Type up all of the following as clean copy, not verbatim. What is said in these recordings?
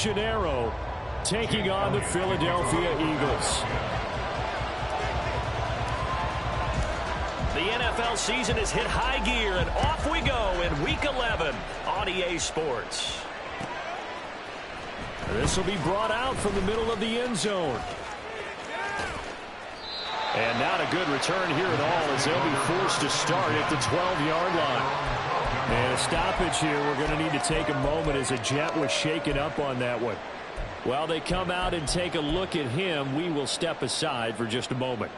Janeiro, taking on the Philadelphia Eagles. The NFL season has hit high gear, and off we go in Week 11 on EA Sports. This will be brought out from the middle of the end zone. And not a good return here at all, as they'll be forced to start at the 12-yard line. And a stoppage here. We're going to need to take a moment, as a Jet was shaken up on that one. While they come out and take a look at him, we will step aside for just a moment.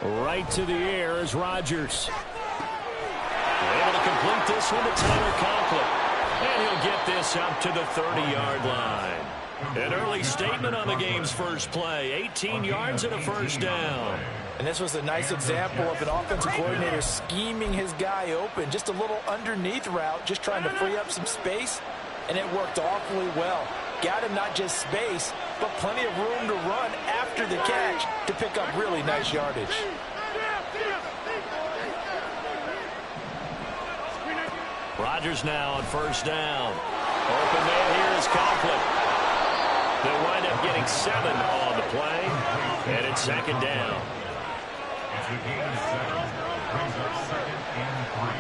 Right to the air is Rodgers. Able to complete this one to Tyler Conklin. And he'll get this up to the 30-yard line. An early statement on the game's first play. 18 yards and a first down. And this was a nice example of an offensive coordinator scheming his guy open. Just a little underneath route, just trying to free up some space. And it worked awfully well. Got him not just space, but plenty of room to run after the catch to pick up really nice yardage. Rodgers now on first down. Open man here is Conklin. They wind up getting 7 on the play, and it's second down. It's a gain of 7. Brings up 2nd and 3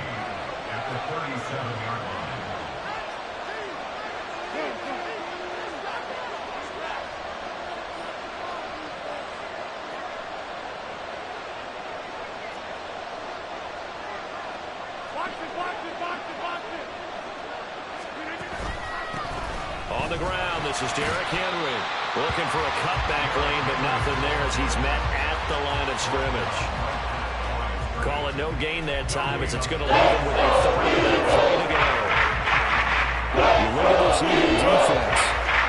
at the 37-yard line. On the ground, this is Derrick Henry. Looking for a cutback lane, but nothing there as he's met at the line of scrimmage. Call it no gain that time, as it's going to leave him with a 30-minute play to go. You look at this Eagle defense.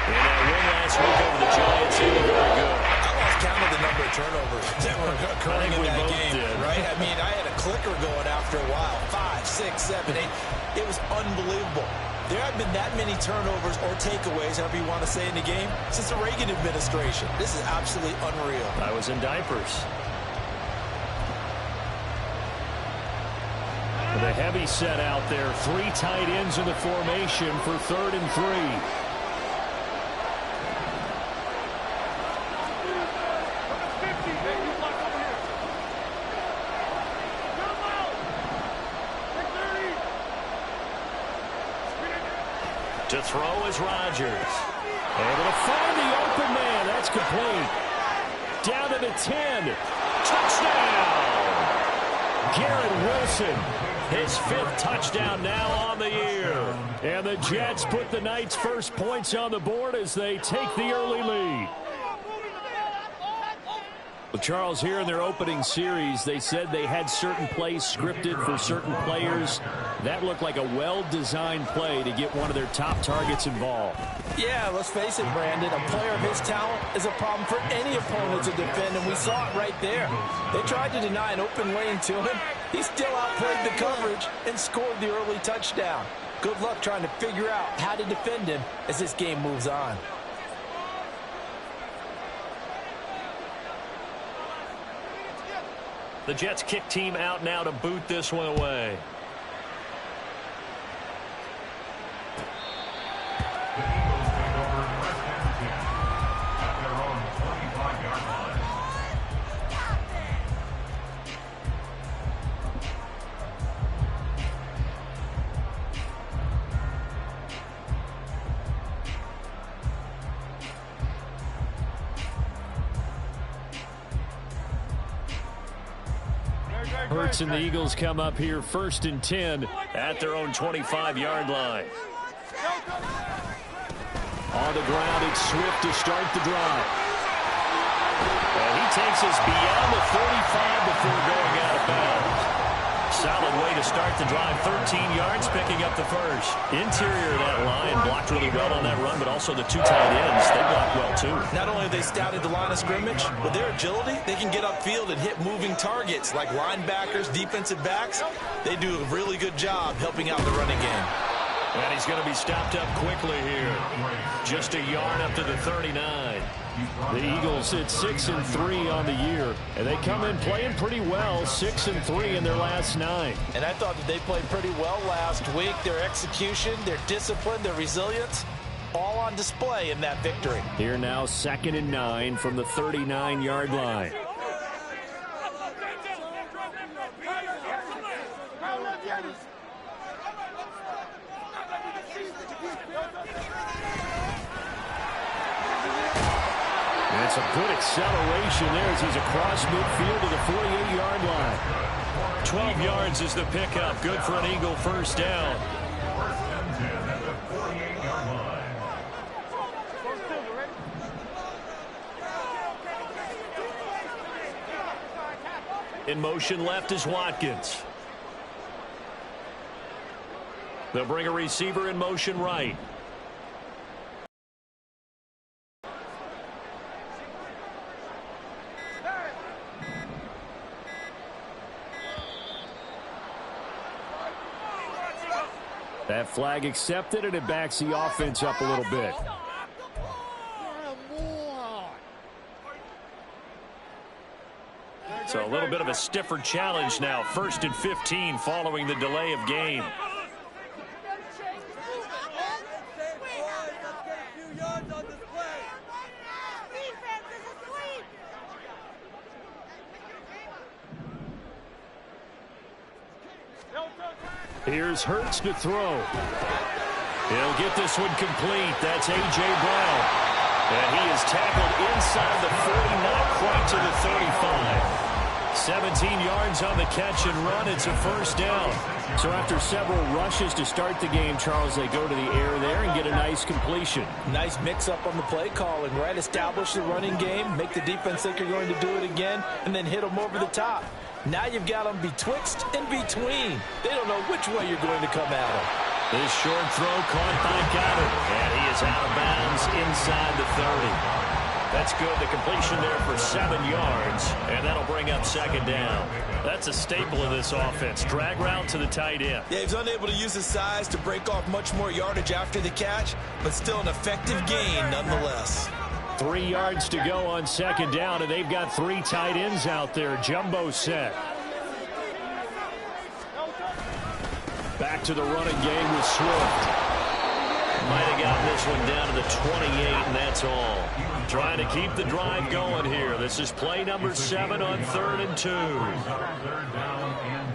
In that win last week over the Giants, they were very good. I lost count of the number of turnovers that were occurring in that game, right? I mean, I had a clicker going after a while. 5, 6, 7, 8. It was unbelievable. There have been that many turnovers or takeaways, however you want to say, in the game since the Reagan administration. This is absolutely unreal. I was in diapers. The heavy set out there. 3 tight ends in the formation for 3rd and 3. To throw is Rodgers. Able to find the open man. That's complete. Down to the 10. Touchdown! Garrett Wilson. His 5th touchdown now on the year. And the Jets put the Knights' first points on the board as they take the early lead. Well, Charles, here in their opening series, they said they had certain plays scripted for certain players. That looked like a well-designed play to get one of their top targets involved. Yeah, let's face it, Brandon. A player of his talent is a problem for any opponent to defend, and we saw it right there. They tried to deny an open lane to him. He still outplayed the coverage and scored the early touchdown. Good luck trying to figure out how to defend him as this game moves on. The Jets kick team out now to boot this one away. The Eagles take over West End 10 at their own 25-yard line. Hurts and the Eagles come up here 1st and 10 at their own 25-yard line. On the ground, it's Swift to start the drive. And he takes us beyond the 35 before going out of bounds. solid way to start the drive. 13 yards, picking up the first. Interior of that line blocked really well on that run, but also the two tight ends, they blocked well too. Not only have they scouted the line of scrimmage, with their agility, they can get upfield and hit moving targets like linebackers, defensive backs. They do a really good job helping out the running game. And he's going to be stopped up quickly here. Just a yard up to the 39. The Eagles hit 6-3 on the year, and they come in playing pretty well, 6-3 in their last 9. And I thought that they played pretty well last week. Their execution, their discipline, their resilience, all on display in that victory. Here now, 2nd and 9 from the 39-yard line. It's a good acceleration there as he's across midfield to the 48-yard line. 12 yards is the pickup. Good for an Eagle first down. In motion left is Watkins. They'll bring a receiver in motion right. That flag accepted, and it backs the offense up a little bit. So a little bit of a stiffer challenge now. 1st and 15 following the delay of game. Here's Hurts to throw. He'll get this one complete. That's A.J. Brown. And he is tackled inside the 40, not quite to the 35. 17 yards on the catch and run. It's a first down. So after several rushes to start the game, Charles, they go to the air there and get a nice completion. Nice mix-up on the play calling, right? Establish the running game, make the defense think you're going to do it again, and then hit them over the top. Now you've got them betwixt and between. They don't know which way you're going to come at them. This short throw caught by Goddard. And he is out of bounds inside the 30. That's good. The completion there for 7 yards. And that'll bring up 2nd down. That's a staple of this offense. Drag route to the tight end. Yeah, he's unable to use his size to break off much more yardage after the catch, but still an effective gain nonetheless. 3 yards to go on 2nd down, and they've got 3 tight ends out there. Jumbo set. Back to the running game with Swift. Might have gotten this one down to the 28, and that's all. Trying to keep the drive going here. This is play number 7 on 3rd and 2. 3rd down and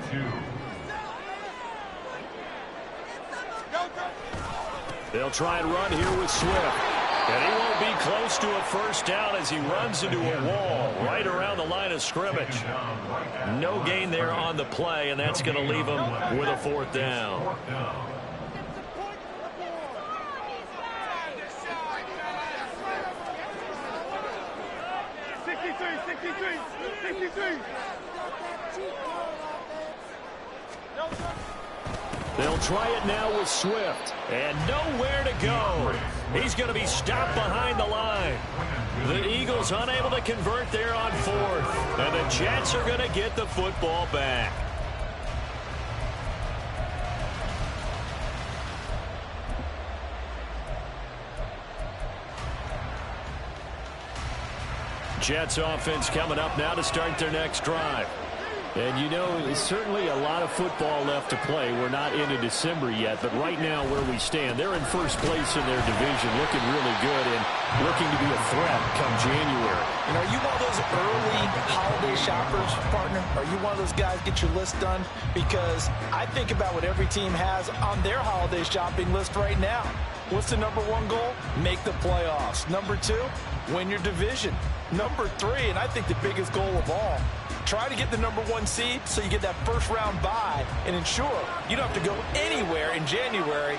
2. They'll try and run here with Swift. And he won't be close to a first down as he runs into a wall right around the line of scrimmage. No gain there on the play, and that's going to leave him with a 4th down. 63. They'll try it now with Swift. And nowhere to go. He's going to be stopped behind the line. The Eagles unable to convert there on 4th. And the Jets are going to get the football back. Jets offense coming up now to start their next drive. And, you know, there's certainly a lot of football left to play. We're not into December yet, but right now where we stand, they're in first place in their division, looking really good and looking to be a threat come January. And are you one of those early holiday shoppers, partner? Are you one of those guys get your list done? Because I think about what every team has on their holiday shopping list right now. What's the number 1 goal? Make the playoffs. Number 2, win your division. Number 3, and I think the biggest goal of all, try to get the number 1 seed so you get that first round bye and ensure you don't have to go anywhere in January.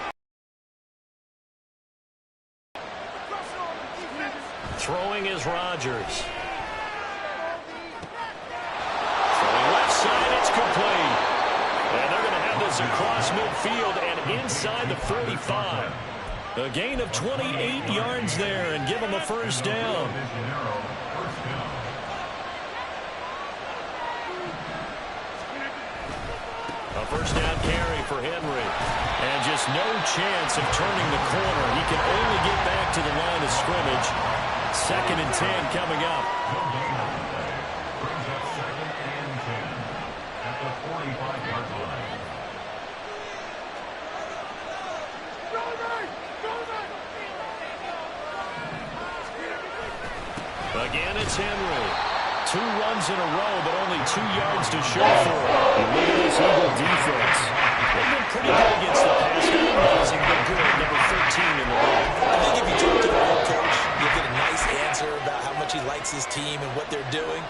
Throwing is Rodgers. Throwing left side, it's complete. this across midfield and inside the 45. A gain of 28 yards there and give them a first down. A first down carry for Henry. And just no chance of turning the corner. He can only get back to the line of scrimmage. 2nd and 10 coming up. Brings up 2nd and 10 at the 45-yard line. Again, it's Henry. 2 runs in a row, but only 2 yards to show for it. And look at this Eagle defense. They've been pretty good against the pass. Not amazing, but good. Number 13 in the league. I think if you talk to the head coach, you'll get a nice answer about how much he likes his team and what they're doing.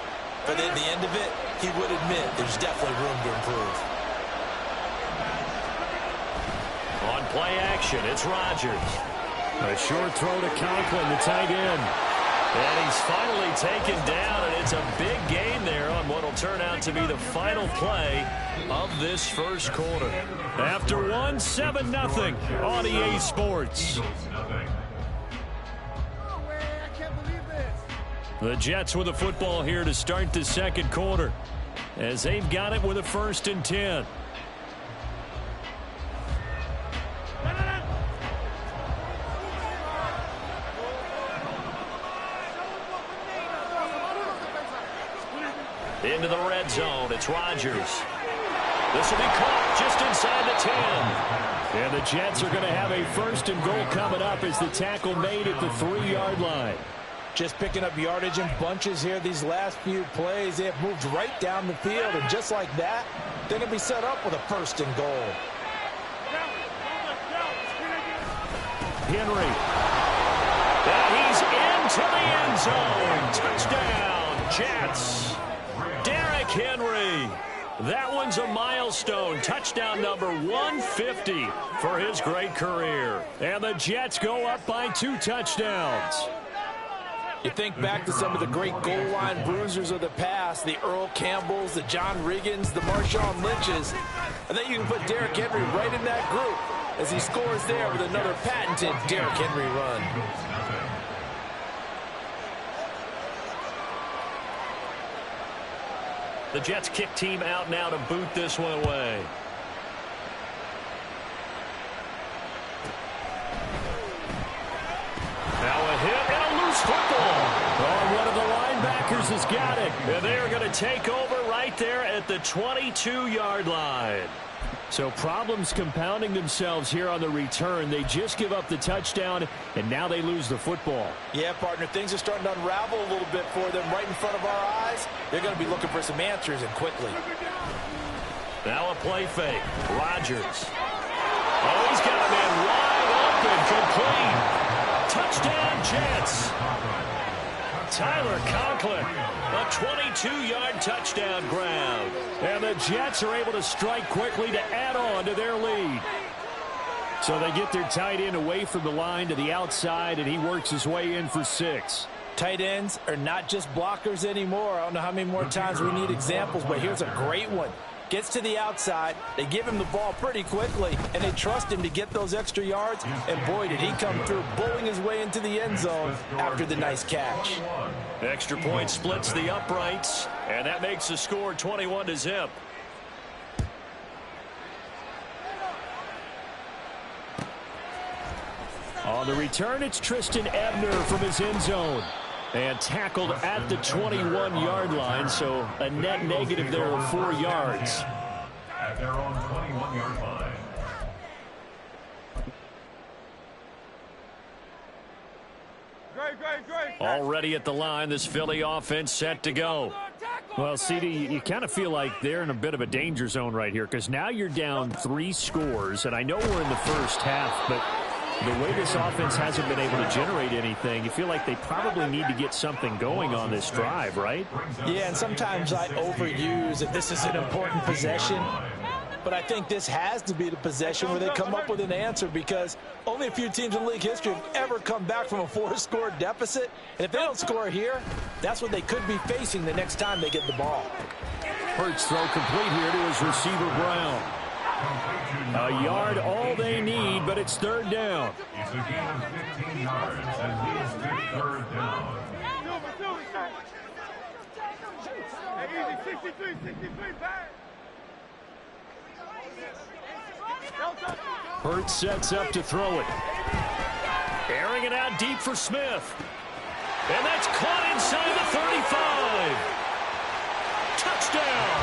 But at the end of it, he would admit there's definitely room to improve. On play action, it's Rodgers. A short throw to Conklin, the tight end. And he's finally taken down, and it's a big gain there on what will turn out to be the final play of this first quarter. After 1, 7-0 on EA Sports. The Jets with the football here to start the second quarter, as they've got it with a 1st and 10. Into the red zone, it's Rodgers. This will be caught just inside the 10. And the Jets are going to have a 1st and goal coming up as the tackle made at the 3-yard line. Just picking up yardage in bunches here these last few plays. They have moved right down the field, and just like that, they're going to be set up with a 1st and goal. Henry. And he's into the end zone. Touchdown, Jets. Derrick Henry. That one's a milestone. Touchdown number 150 for his great career. And the Jets go up by 2 touchdowns. You think back to some of the great goal line bruisers of the past, the Earl Campbells, the John Riggins, the Marshawn Lynches. I think you can put Derrick Henry right in that group as he scores there with another patented Derrick Henry run. The Jets kick team out now to boot this one away. Now a hit and a loose football. Oh, one of the linebackers has got it. And they're going to take over right there at the 22-yard line. So problems compounding themselves here on the return. They just give up the touchdown, and now they lose the football. Yeah, partner, things are starting to unravel a little bit for them right in front of our eyes. They're going to be looking for some answers, and quickly. Now a play fake. Rodgers. Oh, he's got a man wide open, complete. Touchdown, Jets. Tyler Conklin, a 22-yard touchdown grab. And the Jets are able to strike quickly to add on to their lead. So they get their tight end away from the line to the outside, and he works his way in for 6. Tight ends are not just blockers anymore. I don't know how many more times we need examples, but here's a great one. Gets to the outside, they give him the ball pretty quickly, and they trust him to get those extra yards, and boy, did he come through, bowling his way into the end zone after the nice catch. Extra point splits the uprights, and that makes the score 21-0. On the return, it's Tristan Ebner from his end zone. And tackled at the 21-yard line, so a net negative there of 4 yards. At their own 21-yard line. Already at the line, this Philly offense set to go. Well, CD, you kind of feel like they're in a bit of a danger zone right here, because now you're down 3 scores, and I know we're in the first half, but the way this offense hasn't been able to generate anything, you feel like they probably need to get something going on this drive, right? Yeah, and sometimes I overuse that this is an important possession. But I think this has to be the possession where they come up with an answer, because only a few teams in league history have ever come back from a 4-score deficit. And if they don't score here, that's what they could be facing the next time they get the ball. Hurts throw complete here to his receiver, Brown. A yard all they need, but it's third down. It's a gain of 15 yards and leads to third down. Hurts sets up to throw it. Airing it out deep for Smith. And that's caught inside the 35. Touchdown.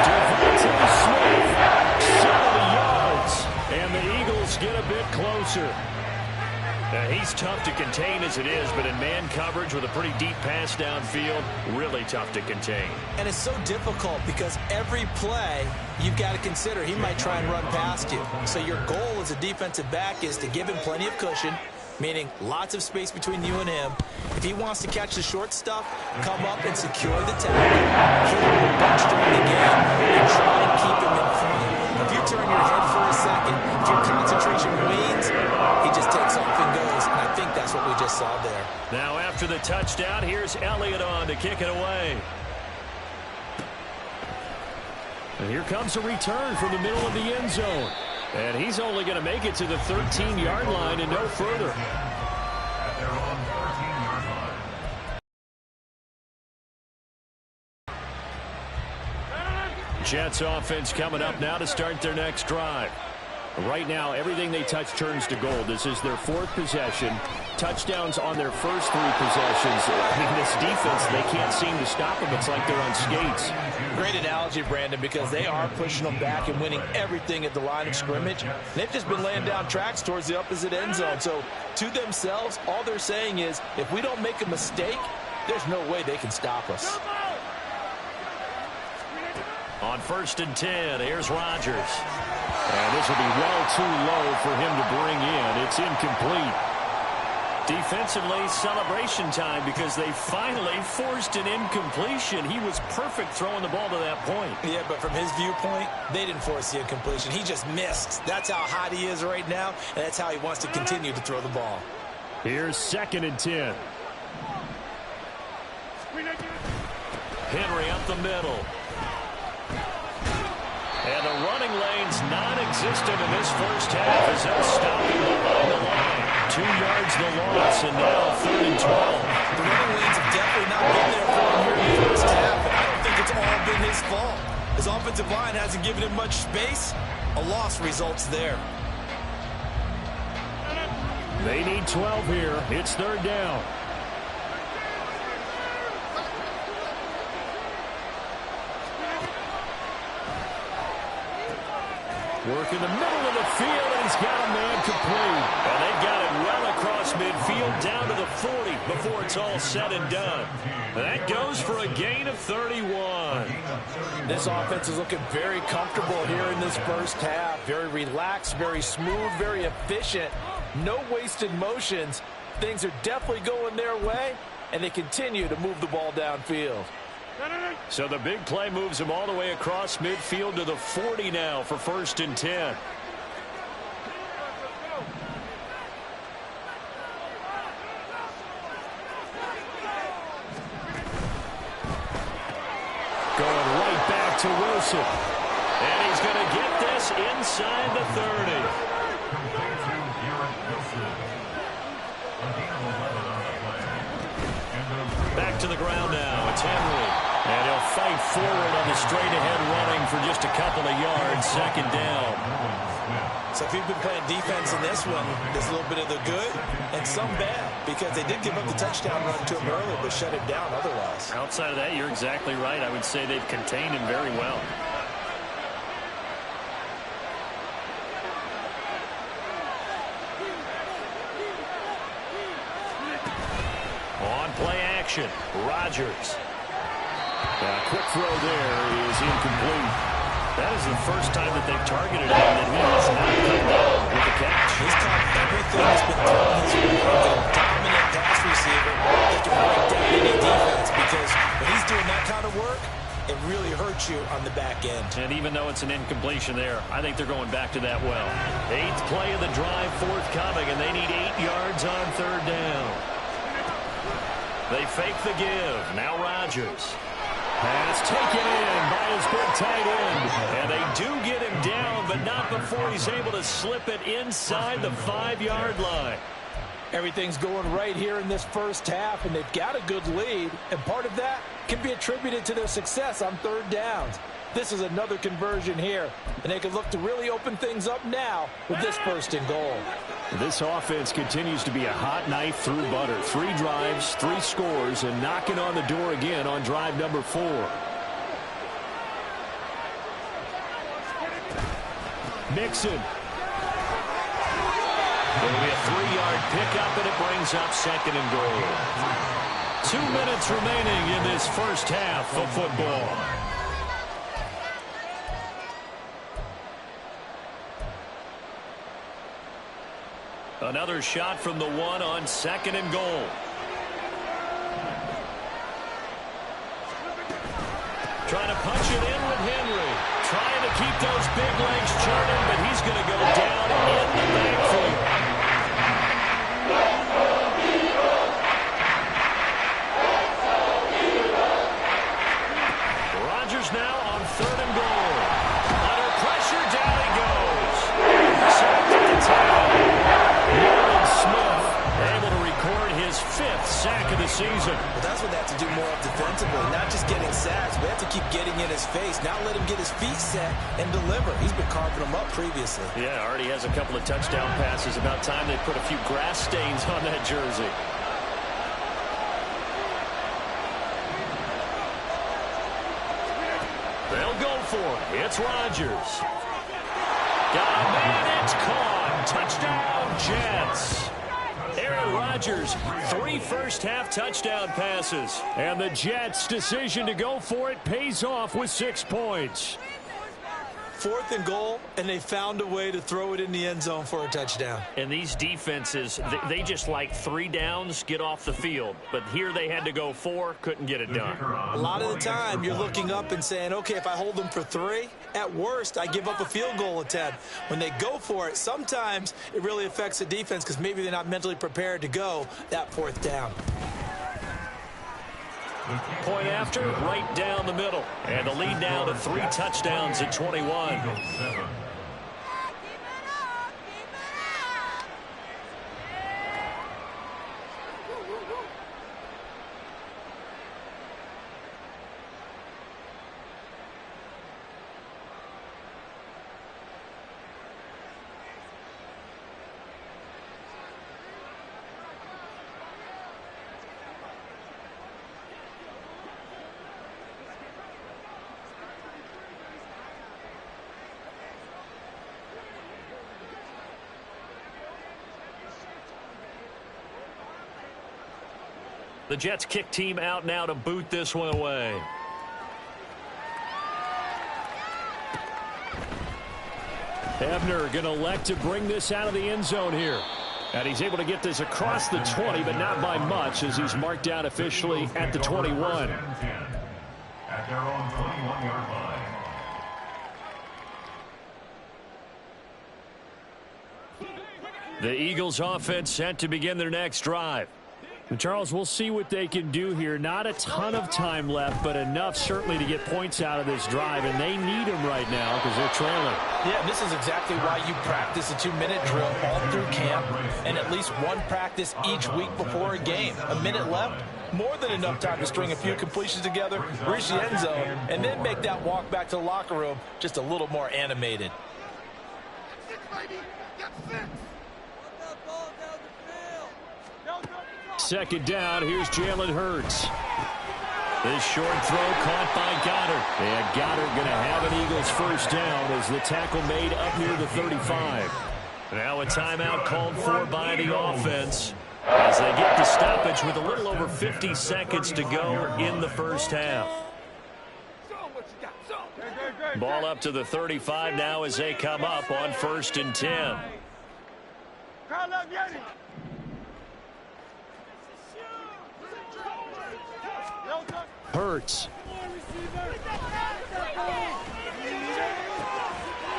Devontae Smith, 70 yards. And the Eagles get a bit closer. Now, he's tough to contain as it is, but in man coverage with a pretty deep pass downfield, really tough to contain. And it's so difficult because every play you've got to consider he might try and run past you. So your goal as a defensive back is to give him plenty of cushion, meaning lots of space between you and him. If he wants to catch the short stuff, come up and secure the tackle, hit him a bunch during the game, and try and keep him in front. If you turn your head for a second, if your concentration wanes, he just takes off and goes, and I think that's what we just saw there. Now after the touchdown, here's Elliott on to kick it away. And here comes a return from the middle of the end zone. And he's only going to make it to the 13-yard line and no further. At their own 13-yard line. Jets offense coming up now to start their next drive. Right now, everything they touch turns to gold. This is their fourth possession. Touchdowns on their first three possessions. I mean, this defense, they can't seem to stop them. It's like they're on skates. Great analogy, Brandon, because they are pushing them back and winning everything at the line of scrimmage. They've just been laying down tracks towards the opposite end zone. So, to themselves, all they're saying is, if we don't make a mistake, there's no way they can stop us. On 1st and 10, here's Rodgers. And this will be well too low for him to bring in. It's incomplete. Defensively, celebration time because they finally forced an incompletion. He was perfect throwing the ball to that point. Yeah, but from his viewpoint, they didn't force the incompletion. He just missed. That's how hot he is right now, and that's how he wants to continue to throw the ball. Here's 2nd and 10. Henry up the middle. And the running lane's non-existent in this first half as they'll stop him along the line. 2 yards the loss, and now 3rd and 12. The running lanes have definitely not been there for him here in the first half, and I don't think it's all been his fault. His offensive line hasn't given him much space. A loss results there. They need 12 here. It's 3rd down. Work in the middle of the field, and he's got a man complete. And they've got it well across midfield down to the 40 before it's all said and done. And that goes for a gain of 31. This offense is looking very comfortable here in this first half. Very relaxed, very smooth, very efficient. No wasted motions. Things are definitely going their way, and they continue to move the ball downfield. So the big play moves him all the way across midfield to the 40 now for 1st and 10. Going right back to Wilson. And he's going to get this inside the 30. Back to the ground now. It's Henry. And he'll fight forward on the straight-ahead running for just a couple of yards. 2nd down. So if you've been playing defense in this one, there's a little bit of the good and some bad, because they did give up the touchdown run to him earlier, but shut him down otherwise. Outside of that, you're exactly right. I would say they've contained him very well. On play action, Rodgers. Quick throw there is incomplete. That is the first time that they've targeted him that he has not come down with the catch. He's caught everything that's been thrown his way. A dominant pass receiver that can break down any defense, because when he's doing that kind of work, it really hurts you on the back end. And even though it's an incompletion there, I think they're going back to that well. 8th play of the drive forthcoming, and they need 8 yards on 3rd down. They fake the give. Now Rodgers. Pass taken in by his big tight end. And they do get him down, but not before he's able to slip it inside the 5-yard line. Everything's going right here in this first half, and they've got a good lead, and part of that can be attributed to their success on third downs. This is another conversion here, and they can look to really open things up now with this 1st and goal. This offense continues to be a hot knife through butter. 3 drives, 3 scores, and knocking on the door again on drive number 4. Mixon. It'll be a 3-yard pickup, and it brings up 2nd and goal. 2 minutes remaining in this first half of football. Another shot from the 1 on 2nd and goal. Trying to punch it in with Henry. Trying to keep those big legs churning, but he's going to go down in the backfield. Rodgers now on 3rd and goal. Under pressure, down he goes. Sacked at the 10. Smith able to record his 5th sack of the season. Well, that's what they have to do more of defensively, not just getting sacks. We have to keep getting in his face, not let him get his feet set and deliver. He's been carving them up previously. Yeah, already has a couple of touchdown passes. About time they put a few grass stains on that jersey. They'll go for it. It's Rodgers. Got a man. It's caught. Touchdown, Jets. Aaron Rodgers, 3 first-half touchdown passes. And the Jets' decision to go for it pays off with 6 points. 4th and goal, and they found a way to throw it in the end zone for a touchdown. And these defenses, they just like 3 downs, get off the field. But here they had to go 4, couldn't get it done. A lot of the time, you're looking up and saying, okay, if I hold them for 3, at worst, I give up a field goal attempt. When they go for it, sometimes it really affects the defense because maybe they're not mentally prepared to go that 4th down. Point after, right down the middle. And the lead now to 3 touchdowns at 21. The Jets kick team out now to boot this one away. Ebner going to elect to bring this out of the end zone here. And he's able to get this across the 20, but not by much, as he's marked out officially at the 21. At their own 21-yard line. The Eagles offense set to begin their next drive. And Charles, we'll see what they can do here. Not a ton of time left, but enough certainly to get points out of this drive, and they need them right now because they're trailing. Yeah, this is exactly why you practice a 2-minute drill all through camp and at least one practice each week before a game. A minute left, more than enough time to string a few completions together, reach the end zone, and then make that walk back to the locker room just a little more animated. Second down, here's Jalen Hurts. This short throw caught by Goddard. And Goddard going to have an Eagles first down as the tackle made up near the 35. Now a timeout called for by the offense as they get the stoppage with a little over 50 seconds to go in the first half. Ball up to the 35 now as they come up on 1st and 10. Hurts.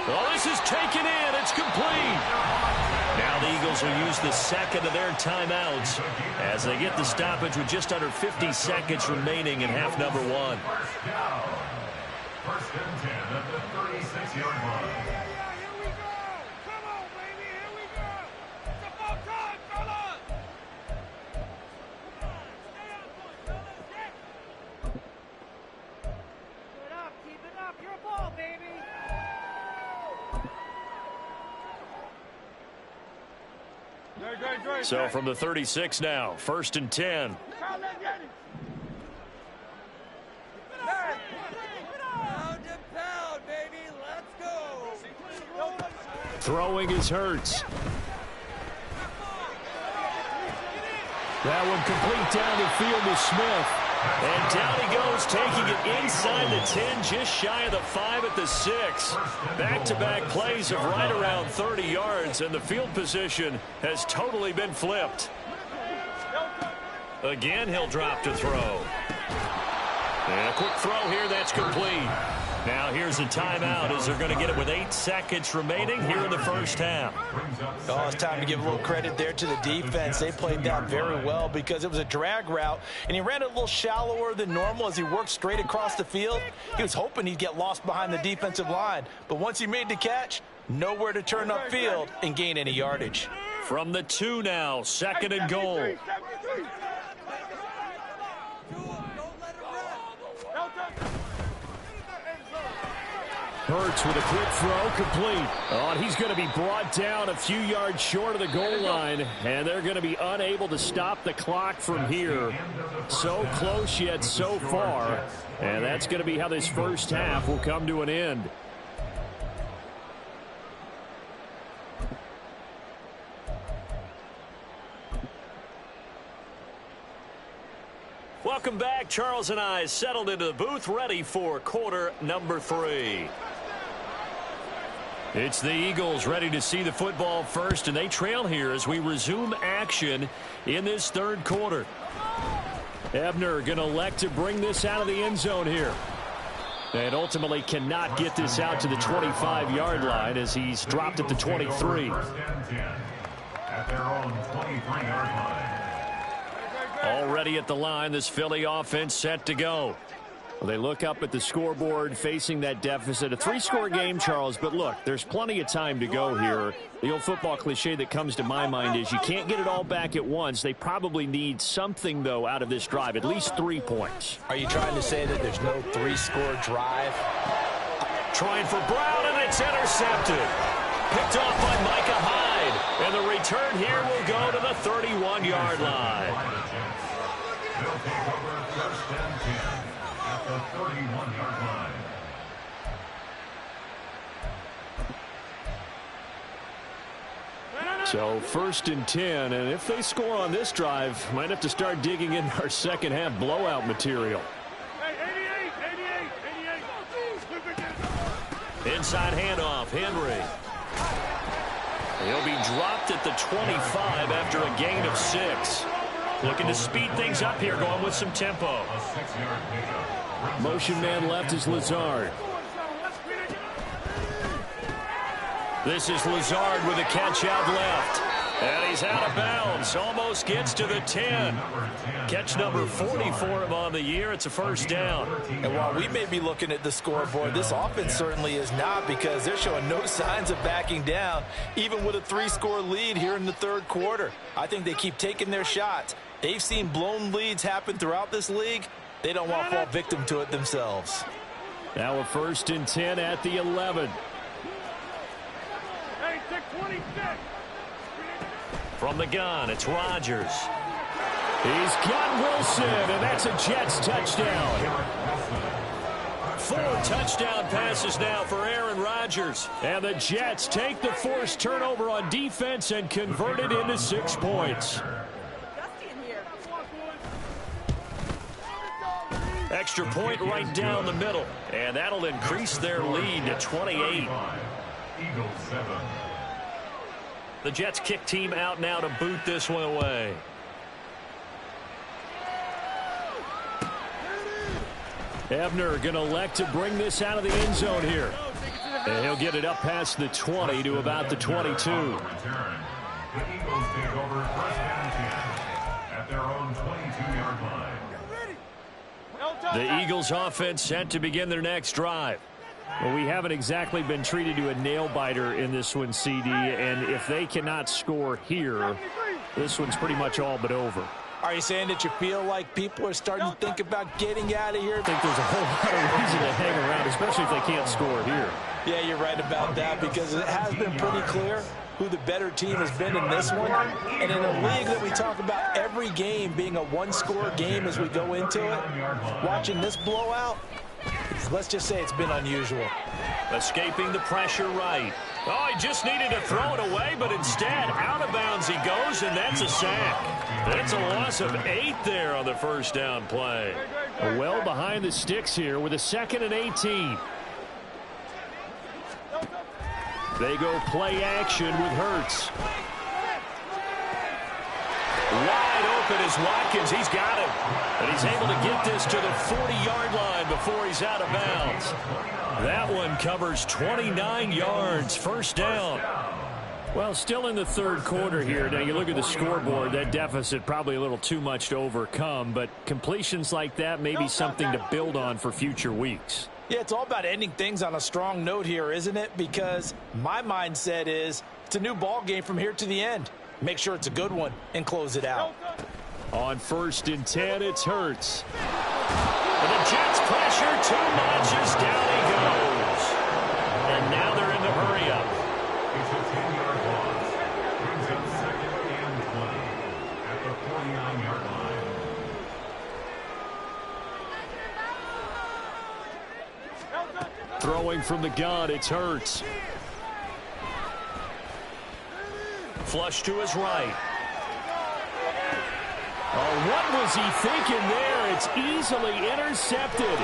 Well, this is taken in. It's complete. Now the Eagles will use the second of their timeouts as they get the stoppage with just under 50 seconds remaining in half number 1. First and 10 at the 36-yard line. So from the 36 now, 1st and 10. Throwing is Hurts. That one complete down the field to Smith. And down he goes, taking it inside the 10, just shy of the 5 at the 6. Back-to-back plays of right around 30 yards, and the field position has totally been flipped. Again, he'll drop to throw. And a quick throw here, that's complete. Now here's a timeout as they're going to get it with 8 seconds remaining here in the first half. Oh, it's time to give a little credit there to the defense. They played that very well because it was a drag route, and he ran it a little shallower than normal as he worked straight across the field. He was hoping he'd get lost behind the defensive line, but once he made the catch, nowhere to turn upfield and gain any yardage. From the 2 now, 2nd and goal. Hurts with a quick throw, complete. Oh, and he's going to be brought down a few yards short of the goal line, and they're going to be unable to stop the clock from here. So close yet so far, and that's going to be how this first half will come to an end. Welcome back. Charles and I settled into the booth, ready for quarter number 3. It's the Eagles ready to see the football first, and they trail here as we resume action in this 3rd quarter. Ebner going to elect to bring this out of the end zone here. And ultimately cannot get this out to the 25-yard line as he's dropped at the 23. At their own 23-yard line. Already at the line, this Philly offense set to go. Well, they look up at the scoreboard facing that deficit. A 3-score game, Charles, but look, there's plenty of time to go here. The old football cliche that comes to my mind is you can't get it all back at once. They probably need something, though, out of this drive, at least 3 points. Are you trying to say that there's no 3-score drive? Trying for Brown, and it's intercepted. Picked off by Micah Hyde. And the return here will go to the 31-yard line. They'll take over 1st and 10 at the 31-yard line. So 1st and 10, and if they score on this drive, might have to start digging in our second half blowout material. Inside handoff, Henry. He'll be dropped at the 25 after a gain of 6. Looking to speed things up here, going with some tempo. A 6-yard pickup. Motion man left is Lazard. This is Lazard with a catch out left. And he's out of bounds. Almost gets to the 10. Catch number 40 for him on the year. It's a first down. And while we may be looking at the scoreboard, this offense certainly is not, because they're showing no signs of backing down, even with a 3-score lead here in the 3rd quarter. I think they keep taking their shots. They've seen blown leads happen throughout this league. They don't want to fall victim to it themselves. Now a 1st and 10 at the 11. From the gun, it's Rodgers. He's got Wilson, and that's a Jets touchdown. 4 touchdown passes now for Aaron Rodgers. And the Jets take the forced turnover on defense and convert it into 6 points. Extra point right down the middle. And that'll increase their lead to 28. Eagles 7. The Jets kick team out now to boot this one away. Ebner going to elect to bring this out of the end zone here. And he'll get it up past the 20 to about the 22. The Eagles take over 1st and 10 at their own 22-yard line. The Eagles offense set to begin their next drive. Well, we haven't exactly been treated to a nail-biter in this one, CD, and if they cannot score here, this one's pretty much all but over. Are you saying that you feel like people are starting to think about getting out of here? I think there's a whole lot of reason to hang around, especially if they can't score here. Yeah, you're right about that because it has been pretty clear who the better team has been in this one. And in a league that we talk about every game being a one-score game as we go into it, watching this blowout, let's just say it's been unusual. Escaping the pressure right. Oh, he just needed to throw it away, but instead, out of bounds he goes, and that's a sack. That's a loss of 8 there on the first down play. Well behind the sticks here with a 2nd and 18. They go play action with Hurts. Wide open is Watkins. He's got it. And he's able to get this to the 40-yard line before he's out of bounds. That one covers 29 yards. First down. Well, still in the third quarter here. Now, you look at the scoreboard, that deficit probably a little too much to overcome, but completions like that may be something to build on for future weeks. Yeah, it's all about ending things on a strong note here, isn't it? Because my mindset is it's a new ball game from here to the end. Make sure it's a good one and close it out. On 1st and 10, it's Hurts. And the Jets pressure too much as down he goes. And now they're in the hurry-up. It's a 10-yard loss. Brings up 2nd and 20 at the 49-yard line. Throwing from the gun, it's Hurts. Flush to his right. Oh, what was he thinking there? It's easily intercepted.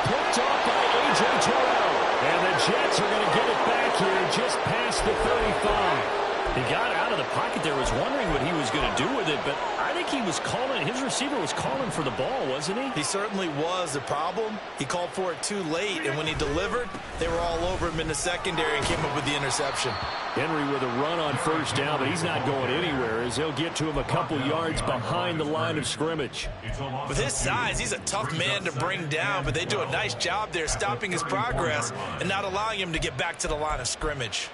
Picked off by A.J. Terrell. And the Jets are going to get it back here just past the 35. He got out of the pocket there, was wondering what he was going to do with it, but I think he was calling, his receiver was calling for the ball, wasn't he? He certainly was. The problem, he called for it too late, and when he delivered, they were all over him in the secondary and came up with the interception. Henry with a run on first down, but he's not going anywhere as he'll get to him a couple yards behind the line of scrimmage. With his size, he's a tough man to bring down, but they do a nice job there stopping his progress and not allowing him to get back to the line of scrimmage.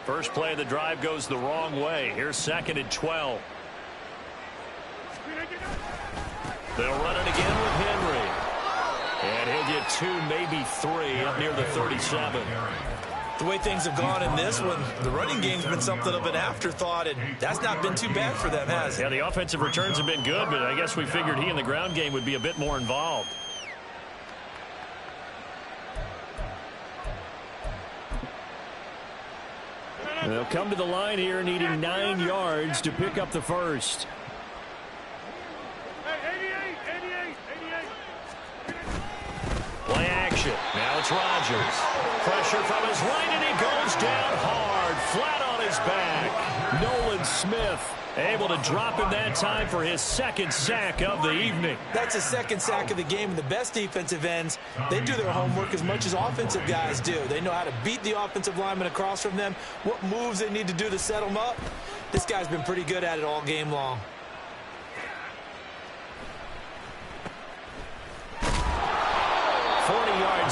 First play of the drive goes the wrong way. Here's 2nd and 12. They'll run it again with Henry. And he'll get 2, maybe 3 up near the 37. The way things have gone in this one, the running game's been something of an afterthought, and that's not been too bad for them, has it? Yeah, the offensive returns have been good, but I guess we figured he in the ground game would be a bit more involved. They'll come to the line here needing 9 yards to pick up the first. Play action. Now it's Rodgers. Pressure from his right, and he goes down hard, flat on his back. Nolan Smith able to drop him that time for his 2nd sack of the evening. That's his 2nd sack of the game, and the best defensive ends, they do their homework as much as offensive guys do. They know how to beat the offensive lineman across from them, what moves they need to do to set them up. This guy's been pretty good at it all game long.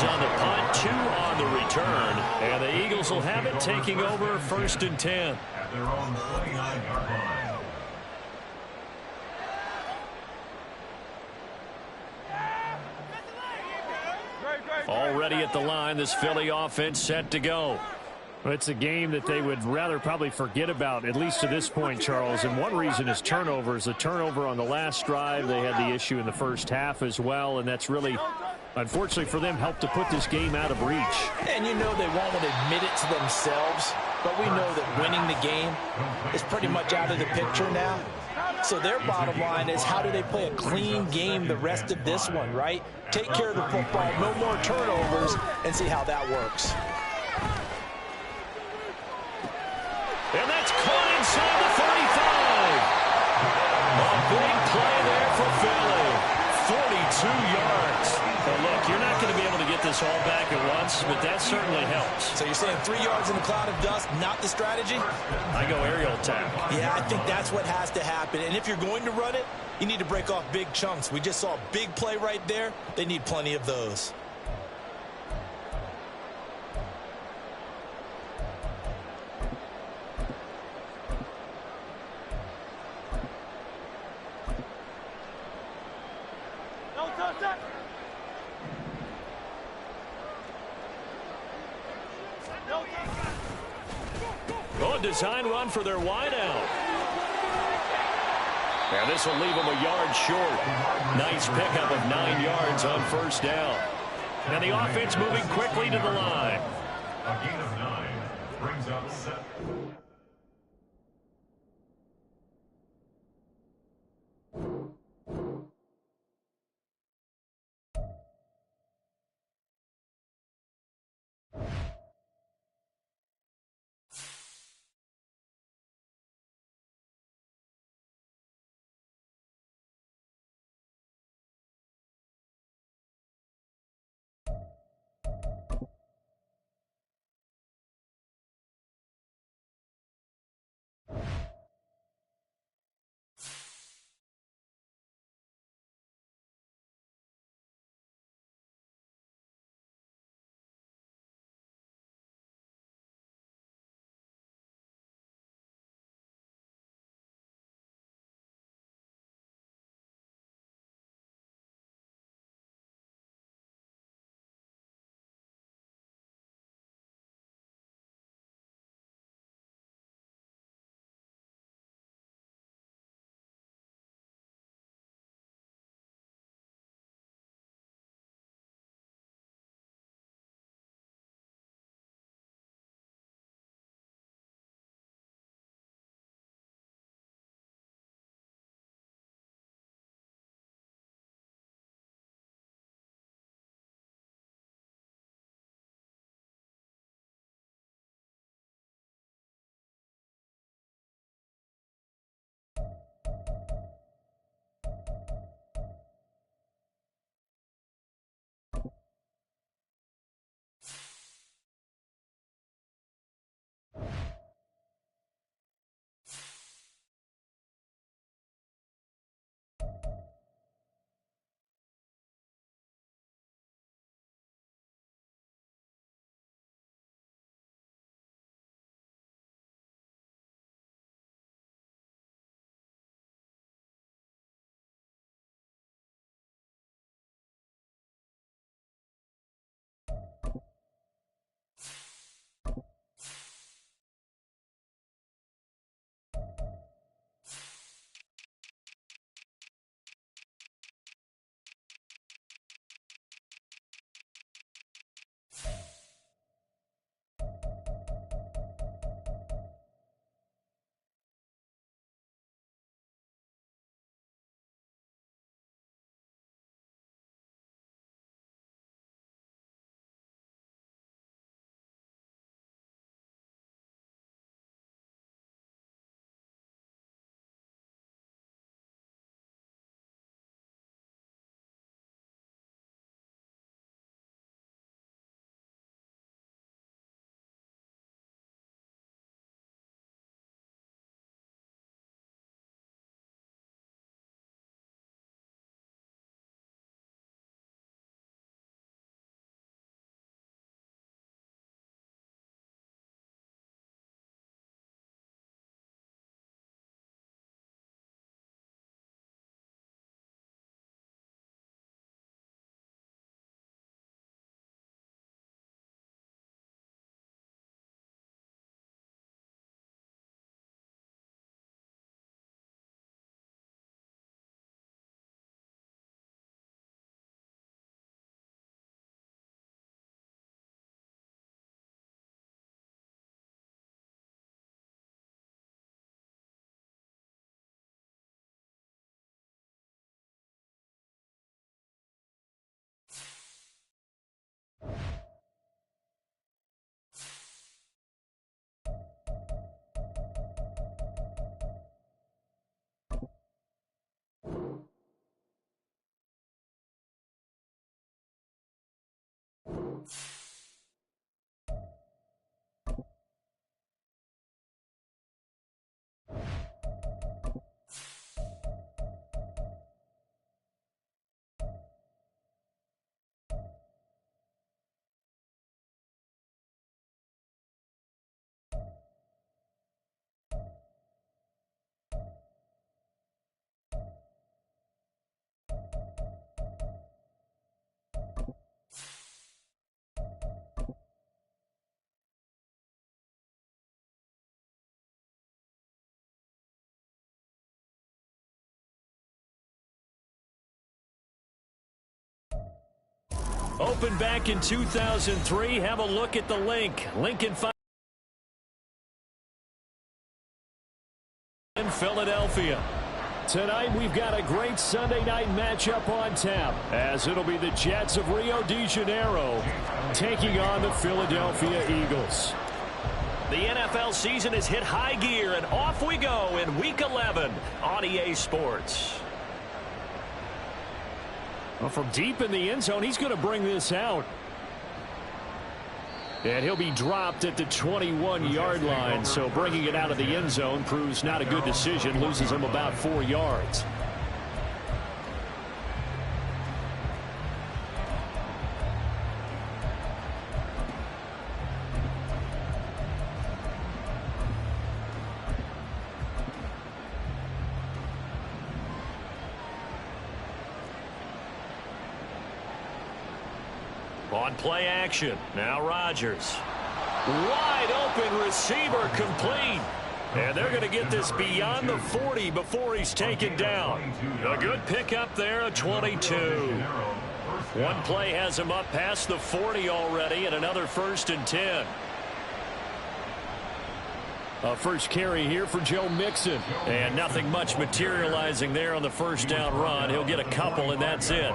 On the punt, 2 on the return, and the Eagles will have it taking over 1st and 10. At their own 29-yard line. Already at the line, this Philly offense set to go. Well, it's a game that they would rather probably forget about, at least to this point, Charles. And one reason is turnovers. A turnover on the last drive. They had the issue in the first half as well, and that's really, unfortunately for them, helped to put this game out of reach. And you know they won't admit it to themselves, but we know that winning the game is pretty much out of the picture now. So their bottom line is, how do they play a clean game the rest of this one, right? Take care of the football, no more turnovers, and see how that works. And that's caught inside the 35. A big play there for Philly. 42 yards. But look, you're not going to be able to get this all back at once, but that certainly helps. So you're saying 3 yards in a cloud of dust, not the strategy? I go aerial attack. Yeah, I think that's what has to happen. And if you're going to run it, you need to break off big chunks. We just saw a big play right there. They need plenty of those. Oh, design run for their wideout. And this will leave them a yard short. Nice pickup of 9 yards on first down. And the offense moving quickly to the line. A gain of 9 brings up 7. Opened back in 2003. Have a look at the link. Lincoln in Philadelphia. Tonight we've got a great Sunday night matchup on tap, as it'll be the Jets of Rio de Janeiro taking on the Philadelphia Eagles. The NFL season has hit high gear, and off we go in Week 11 on EA Sports. Well, from deep in the end zone, he's going to bring this out. And he'll be dropped at the 21-yard line, so bringing it out of the end zone proves not a good decision, loses him about 4 yards. On play action, now Rodgers. Wide open receiver complete. And they're going to get this beyond the 40 before he's taken down. A good pickup there, a 22. One play has him up past the 40 already, and another 1st and 10. A first carry here for Joe Mixon. And nothing much materializing there on the first down run. He'll get a couple, and that's it.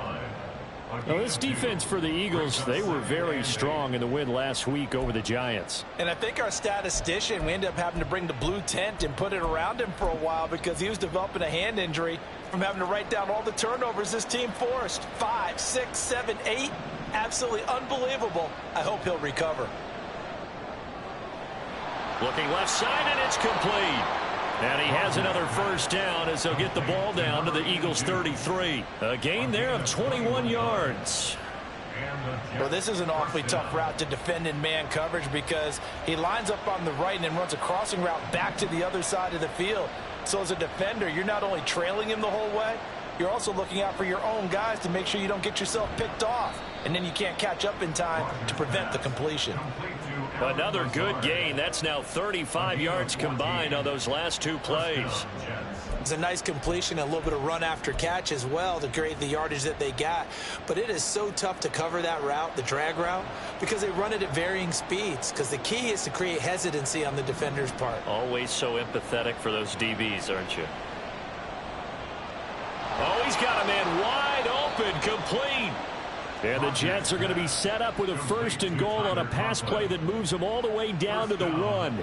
Now, this defense for the Eagles, they were very strong in the win last week over the Giants. And I think our statistician, we ended up having to bring the blue tent and put it around him for a while because he was developing a hand injury from having to write down all the turnovers this team forced. 5, 6, 7, 8. Absolutely unbelievable. I hope he'll recover. Looking left side, and it's complete. And he has another first down as they'll get the ball down to the Eagles' 33. A gain there of 21 yards. Well, this is an awfully tough route to defend in man coverage because he lines up on the right and then runs a crossing route back to the other side of the field. So as a defender, you're not only trailing him the whole way, you're also looking out for your own guys to make sure you don't get yourself picked off. And then you can't catch up in time to prevent the completion. Another good gain. That's now 35 yards combined on those last 2 plays. It's a nice completion, a little bit of run after catch as well to create the yardage that they got. But it is so tough to cover that route, the drag route, because they run it at varying speeds. Because the key is to create hesitancy on the defender's part. Always so empathetic for those DBs, aren't you? Oh, he's got a man wide open, complete. And the Jets are going to be set up with a 1st and goal on a pass play that moves them all the way down to the 1.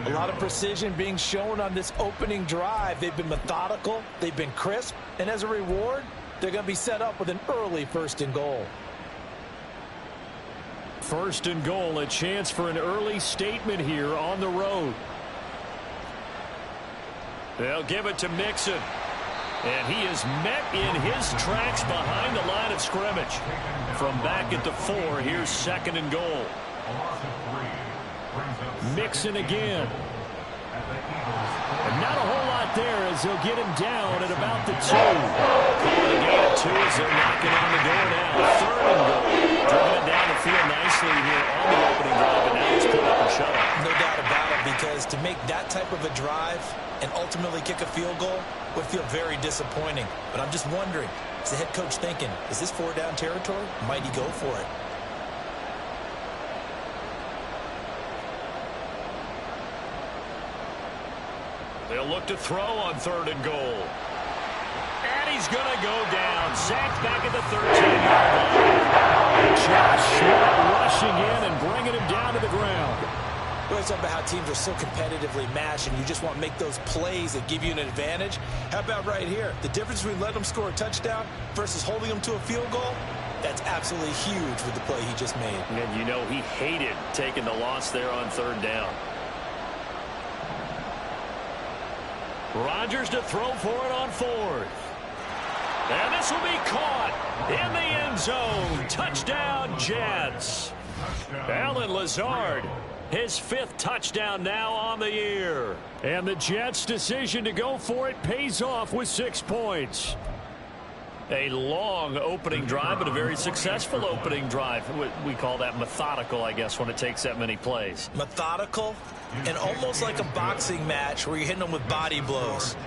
A lot of precision being shown on this opening drive. They've been methodical, they've been crisp, and as a reward, they're going to be set up with an early 1st and goal. 1st and goal, a chance for an early statement here on the road. They'll give it to Mixon. And he is met in his tracks behind the line of scrimmage. From back at the 4, here's 2nd and goal. Mixon again. And not a whole lot there as they'll get him down at about the 2. Calling a gain of 2 as they're knocking on the door now. 3rd and goal. Driving it down the field nicely here on the opening drive, and now it's put up and shut up. No doubt about it, because to make that type of a drive and ultimately kick a field goal would feel very disappointing. But I'm just wondering, is the head coach thinking, is this 4-down territory? Might he go for it? They'll look to throw on 3rd and goal. And he's going to go down. Sacked back at the 13-yard line. Josh Sweat rushing in and bringing him down to the ground. We always talk about how teams are so competitively matched and you just want to make those plays that give you an advantage. How about right here? The difference between letting them score a touchdown versus holding them to a field goal, that's absolutely huge with the play he just made. And you know he hated taking the loss there on 3rd down. Rodgers to throw for it on 4th. And this will be caught in the end zone. Touchdown, Jets. Allen Lazard, his 5th touchdown now on the year. And the Jets' decision to go for it pays off with 6 points. A long opening drive, but a very successful opening drive. We call that methodical, I guess, when it takes that many plays. Methodical and almost like a boxing match where you're hitting them with body blows.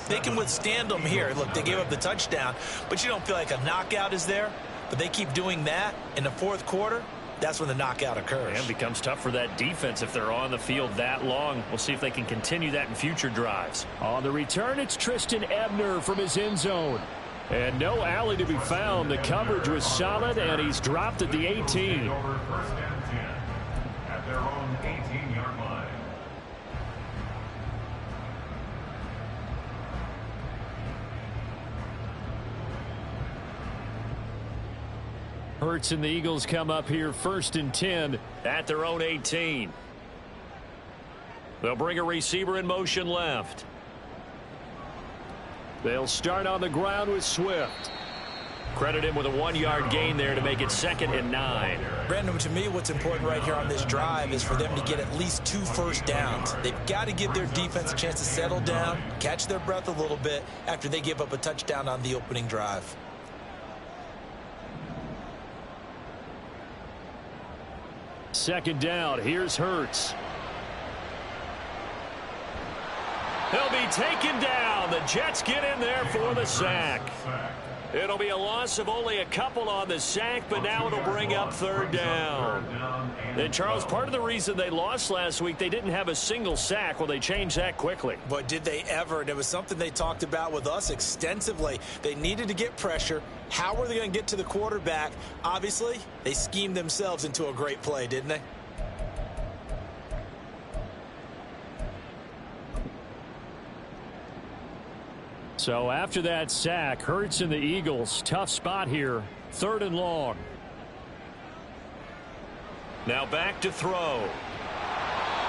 They can withstand them here. Look, they gave up the touchdown, but you don't feel like a knockout is there. but they keep doing that in the fourth quarter. That's when the knockout occurs. And it becomes tough for that defense if they're on the field that long. We'll see if they can continue that in future drives. On the return, it's Tristan Ebner from his end zone. And no alley to be found. The coverage was solid, and he's dropped at the 18. Over first and 10 at their own 18-yard line. Hurts and the Eagles come up here first and 10 at their own 18. They'll bring a receiver in motion left. They'll start on the ground with Swift. Credit him with a 1-yard gain there to make it 2nd and 9. Brandon, to me, what's important right here on this drive is for them to get at least 2 first downs. They've got to give their defense a chance to settle down, catch their breath a little bit after they give up a touchdown on the opening drive. Second down. Here's Hurts. He'll be taken down. The Jets get in there for the sack. It'll be a loss of only a couple on the sack, but now it'll bring up 3rd down. And, Charles, part of the reason they lost last week, they didn't have a single sack. Well, they changed that quickly. But did they ever? And it was something they talked about with us extensively. They needed to get pressure. How were they going to get to the quarterback? Obviously, they schemed themselves into a great play, didn't they? So after that sack, Hurts and the Eagles, tough spot here, 3rd and long. Now back to throw.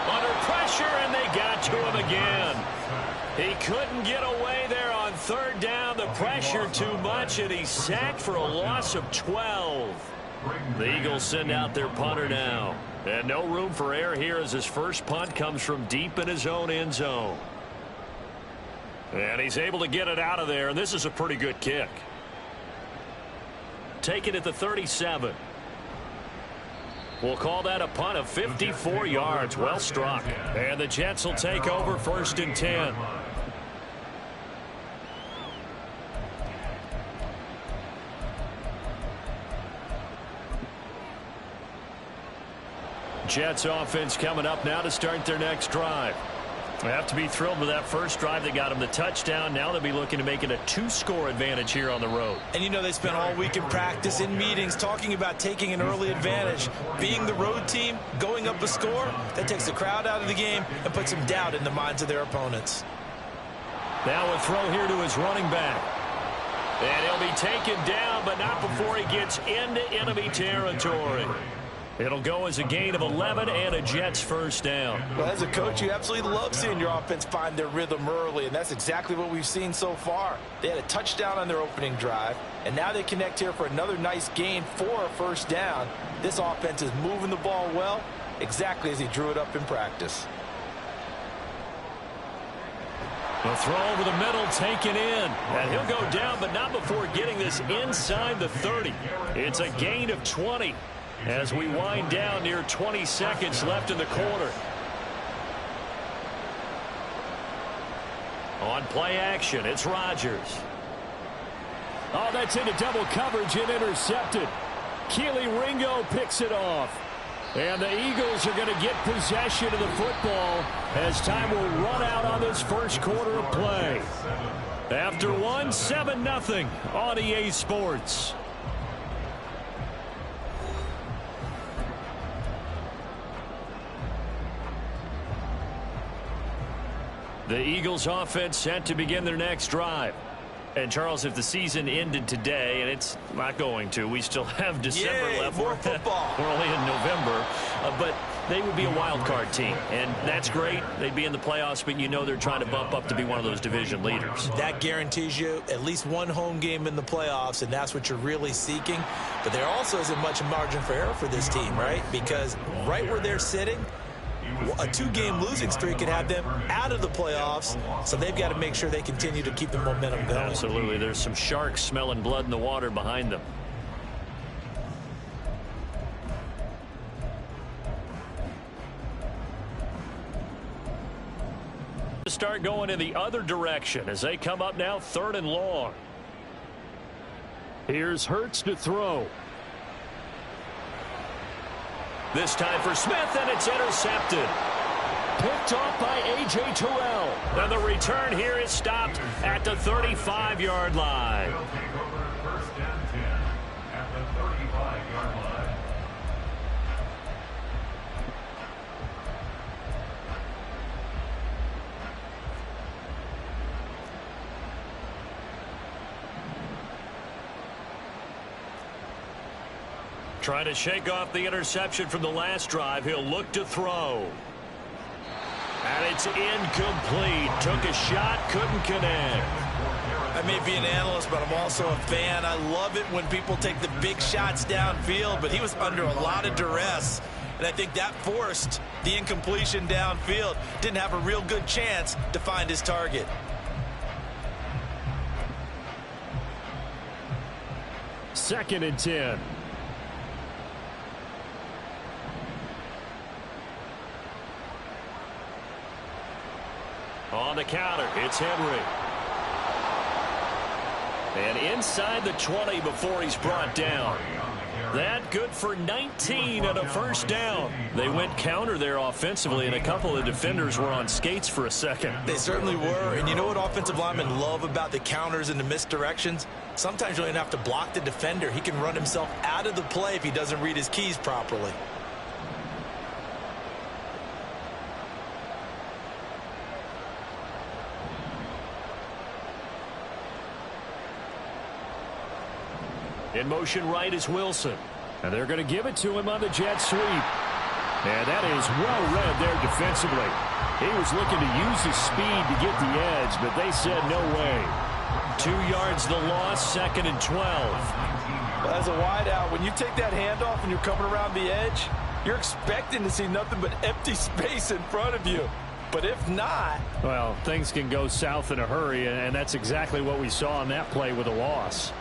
Under pressure, and they got to him again. He couldn't get away there on 3rd down. The pressure too much, and he's sacked for a loss of 12. The Eagles send out their punter now. And no room for error here as his first punt comes from deep in his own end zone. And he's able to get it out of there, and this is a pretty good kick. Take it at the 37. We'll call that a punt of 54 yards. Well struck. And the Jets will take over 1st and 10. Jets offense coming up now to start their next drive. They have to be thrilled with that first drive that got them the touchdown. Now they'll be looking to make it a 2-score advantage here on the road. And you know they spent all week in practice, in meetings, talking about taking an early advantage. Being the road team, going up a score, that takes the crowd out of the game and puts some doubt in the minds of their opponents. Now a throw here to his running back. And he'll be taken down, but not before he gets into enemy territory. It'll go as a gain of 11 and a Jets first down. Well, as a coach, you absolutely love seeing your offense find their rhythm early, and that's exactly what we've seen so far. They had a touchdown on their opening drive, and now they connect here for another nice gain for a first down. This offense is moving the ball well, exactly as he drew it up in practice. The throw over the middle taken in. And he'll go down, but not before getting this inside the 30. It's a gain of 20. As we wind down near 20 seconds left in the quarter. On play action, it's Rodgers. Oh, that's into double coverage and intercepted. Keely Ringo picks it off. And the Eagles are going to get possession of the football as time will run out on this first quarter of play. After one, 7-0 on EA Sports. The Eagles offense set to begin their next drive. And, Charles, if the season ended today, and it's not going to, we still have December left. More football. We're only in November. But they would be a wild card team, and that's great. They'd be in the playoffs, but you know they're trying to bump up to be one of those division leaders. That guarantees you at least one home game in the playoffs, and that's what you're really seeking. But there also isn't much margin for error for this team, right? Because right where they're sitting, a 2-game losing streak could have them out of the playoffs, so they've got to make sure they continue to keep the momentum going. Absolutely. There's some sharks smelling blood in the water behind them. To start going in the other direction as they come up now 3rd and long. Here's Hurts to throw. This time for Smith, and it's intercepted. Picked off by A.J. Terrell. And the return here is stopped at the 35-yard line. They'll take over first and 10 at the 35-yard line. Trying to shake off the interception from the last drive. He'll look to throw. And it's incomplete. Took a shot, couldn't connect. I may be an analyst, but I'm also a fan. I love it when people take the big shots downfield, but he was under a lot of duress. And I think that forced the incompletion downfield. Didn't have a real good chance to find his target. Second and 10. On the counter, it's Henry. And inside the 20 before he's brought down. That good for 19 and a first down. They went counter there offensively, and a couple of defenders were on skates for a second. They certainly were, and you know what offensive linemen love about the counters and the misdirections? Sometimes you don't even have to block the defender. He can run himself out of the play if he doesn't read his keys properly. In motion right is Wilson. And they're going to give it to him on the jet sweep. And that is well read there defensively. He was looking to use his speed to get the edge, but they said no way. 2 yards the loss, second and 12. As a wideout, when you take that handoff and you're coming around the edge, you're expecting to see nothing but empty space in front of you. But if not... Well, things can go south in a hurry, and that's exactly what we saw on that play with a loss.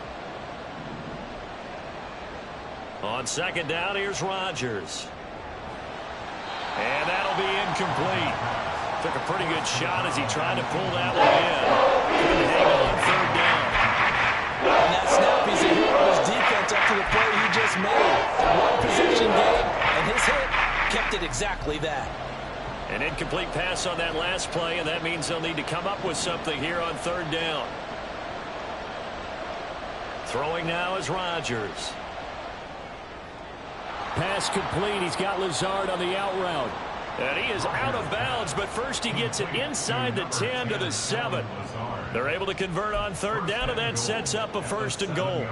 On second down, here's Rodgers. And that'll be incomplete. Took a pretty good shot as he tried to pull that one in. Couldn't hang on third down. And that snap, he's a hero of his defense up to the play he just made. One possession game, and his hit kept it exactly that. An incomplete pass on that last play, and that means they'll need to come up with something here on third down. Throwing now is Rodgers. Pass complete. He's got Lazard on the out route. And he is out of bounds, but first he gets it inside the 10 to the 7. They're able to convert on third down, and that sets up a first and goal.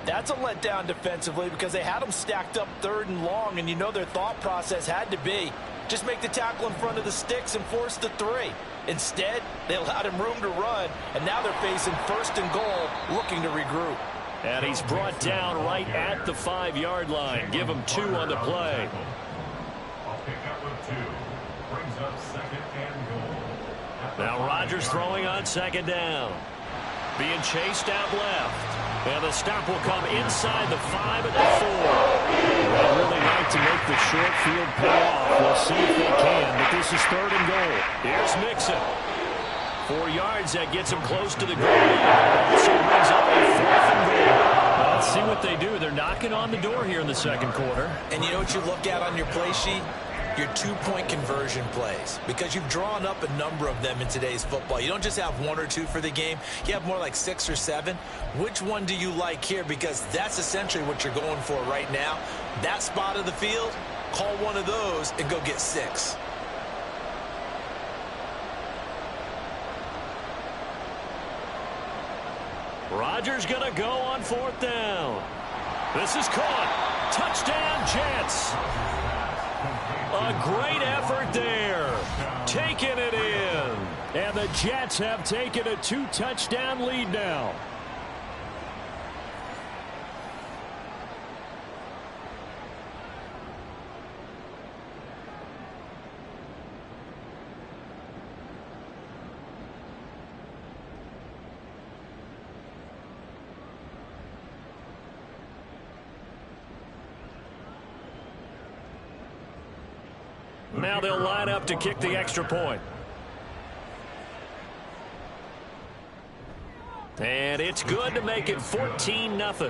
That's a letdown defensively because they had them stacked up third and long, and you know their thought process had to be just make the tackle in front of the sticks and force the 3. Instead, they allowed him room to run, and now they're facing first and goal, looking to regroup. And he's brought down right at the 5-yard line. Give him 2 on the play. I'll pick up with 2. Brings up second and goal. Now Rodgers throwing on second down. Being chased out left. And the stop will come inside the 5 at the 4. They'd really like to make the short field pay off. We'll see if they can, but this is third and goal. Here's Mixon. 4 yards, that gets him close to the goal line. So brings up a fourth and goal. Well, let's see what they do. They're knocking on the door here in the second quarter. And you know what you look at on your play sheet? Your 2-point conversion plays. Because you've drawn up a number of them in today's football. You don't just have 1 or 2 for the game. You have more like 6 or 7. Which one do you like here? Because that's essentially what you're going for right now. That spot of the field, call one of those and go get 6. Rodgers going to go on fourth down. This is caught. Touchdown, Jets. A great effort there. Taking it in. And the Jets have taken a 2-touchdown lead now. Now they'll line up to kick the extra point. And it's good to make it 14-0. Makes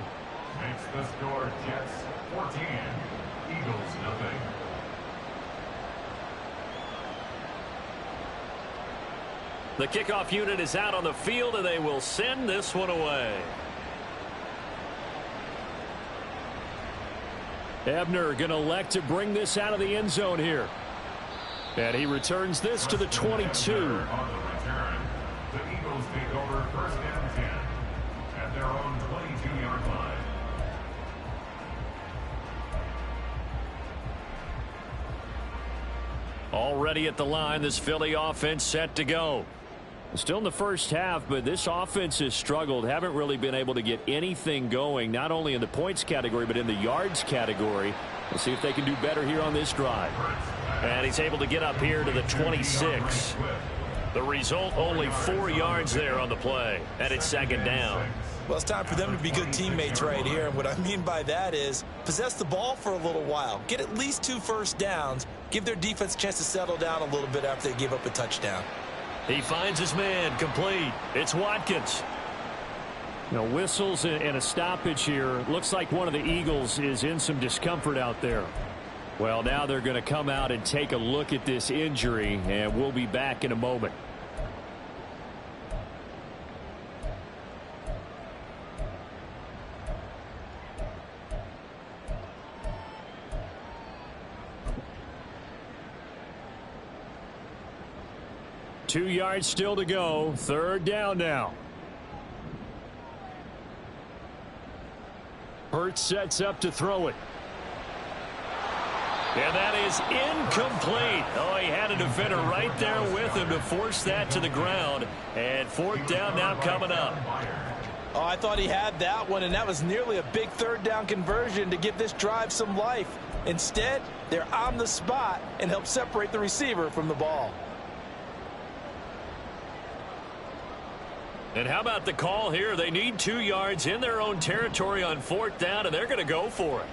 the score Jets 14, Eagles nothing. The kickoff unit is out on the field, and they will send this one away. Ebner going to elect to bring this out of the end zone here. And he returns this to the 22. On the return, the Eagles take over first and 10 at their own 22-yard line. Already at the line, this Philly offense set to go. Still in the first half, but this offense has struggled. Haven't really been able to get anything going, not only in the points category, but in the yards category. We'll see if they can do better here on this drive. And he's able to get up here to the 26. The result, only 4 yards there on the play. And it's second down. Well, it's time for them to be good teammates right here. And what I mean by that is possess the ball for a little while. Get at least 2 first downs. Give their defense a chance to settle down a little bit after they give up a touchdown. He finds his man complete. It's Watkins. Now, whistles and a stoppage here. Looks like one of the Eagles is in some discomfort out there. Well, now they're going to come out and take a look at this injury, and we'll be back in a moment. Two yards still to go. Third down now. Hurts sets up to throw it. And that is incomplete. Oh, he had a defender right there with him to force that to the ground. And fourth down now coming up. Oh, I thought he had that one, and that was nearly a big third down conversion to give this drive some life. Instead, they're on the spot and help separate the receiver from the ball. And how about the call here? They need 2 yards in their own territory on fourth down, and they're going to go for it.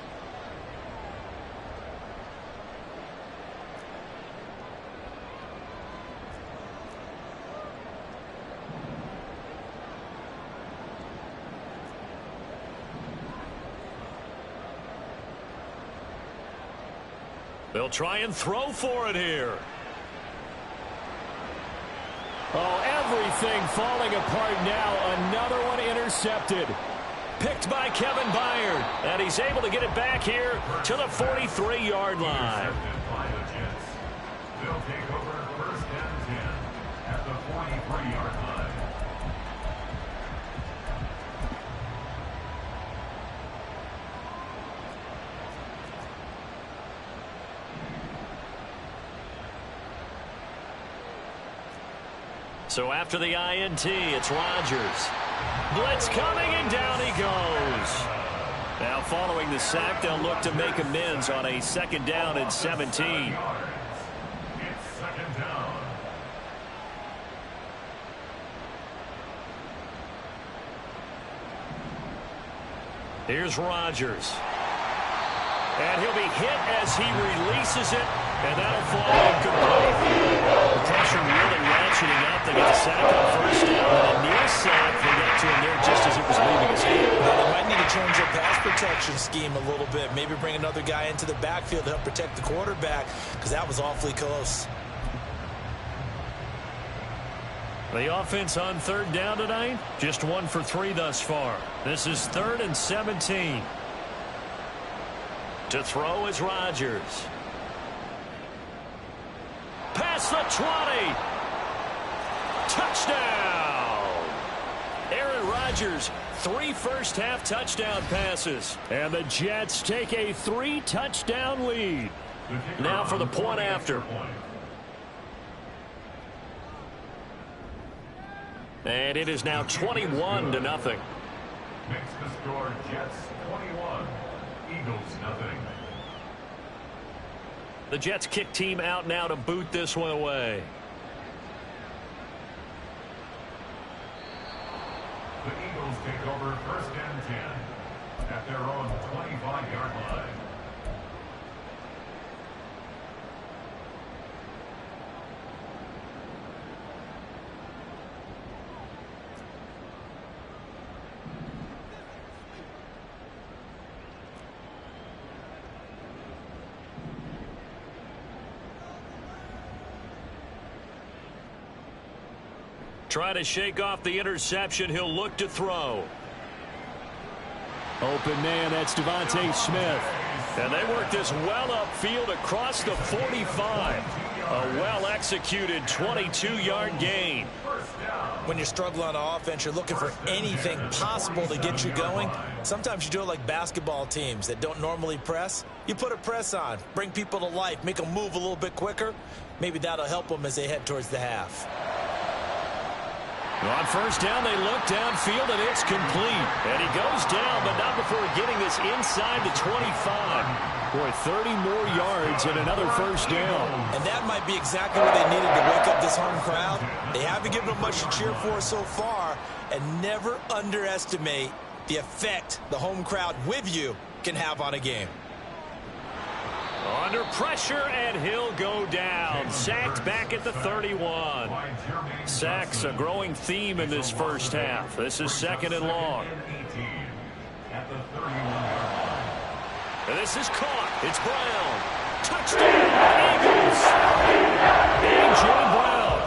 They'll try and throw for it here. Oh, everything falling apart now. Another one intercepted. Picked by Kevin Byard. And he's able to get it back here to the 43-yard line. They'll take over first and 10 at the 43-yard line. So after the INT, it's Rodgers. Blitz coming, and down he goes. Now following the sack, they'll look to make amends on a second down and 17. It's second down. Here's Rodgers. And he'll be hit as he releases it, and that'll fall incomplete. The pressure really ratcheting up. They get the sack on first down, and a near sack. They got to him there just as it was leaving his hand. Well, they might need to change their pass protection scheme a little bit. Maybe bring another guy into the backfield to help protect the quarterback, because that was awfully close. The offense on third down tonight, just 1 for 3 thus far. This is 3rd and 17. To throw is Rodgers. Past the 20. Touchdown. Aaron Rodgers, 3 first-half touchdown passes. And the Jets take a 3-touchdown lead. Now for the point after. And it is now 21-0. Makes the score Jets 21, Eagles nothing. The Jets kick team out now to boot this one away. The Eagles take over first and 10 at their own 25-yard line. Try to shake off the interception. He'll look to throw. Open man, that's Devontae Smith. And they work this well upfield across the 45. A well-executed 22-yard gain. When you're struggling on offense, you're looking for anything possible to get you going. Sometimes you do it like basketball teams that don't normally press. You put a press on, bring people to life, make them move a little bit quicker. Maybe that'll help them as they head towards the half. On first down, they look downfield, and it's complete. And he goes down, but not before getting this inside the 25. Boy, 30 more yards and another first down. And that might be exactly what they needed to wake up this home crowd. They haven't given them much to cheer for so far, and never underestimate the effect the home crowd with you can have on a game. Under pressure, and he'll go down. Sacked back at the 31. Sacks a growing theme in this first half. This is second and long. And this is caught. It's Brown. Touchdown, Eagles. A.J. Brown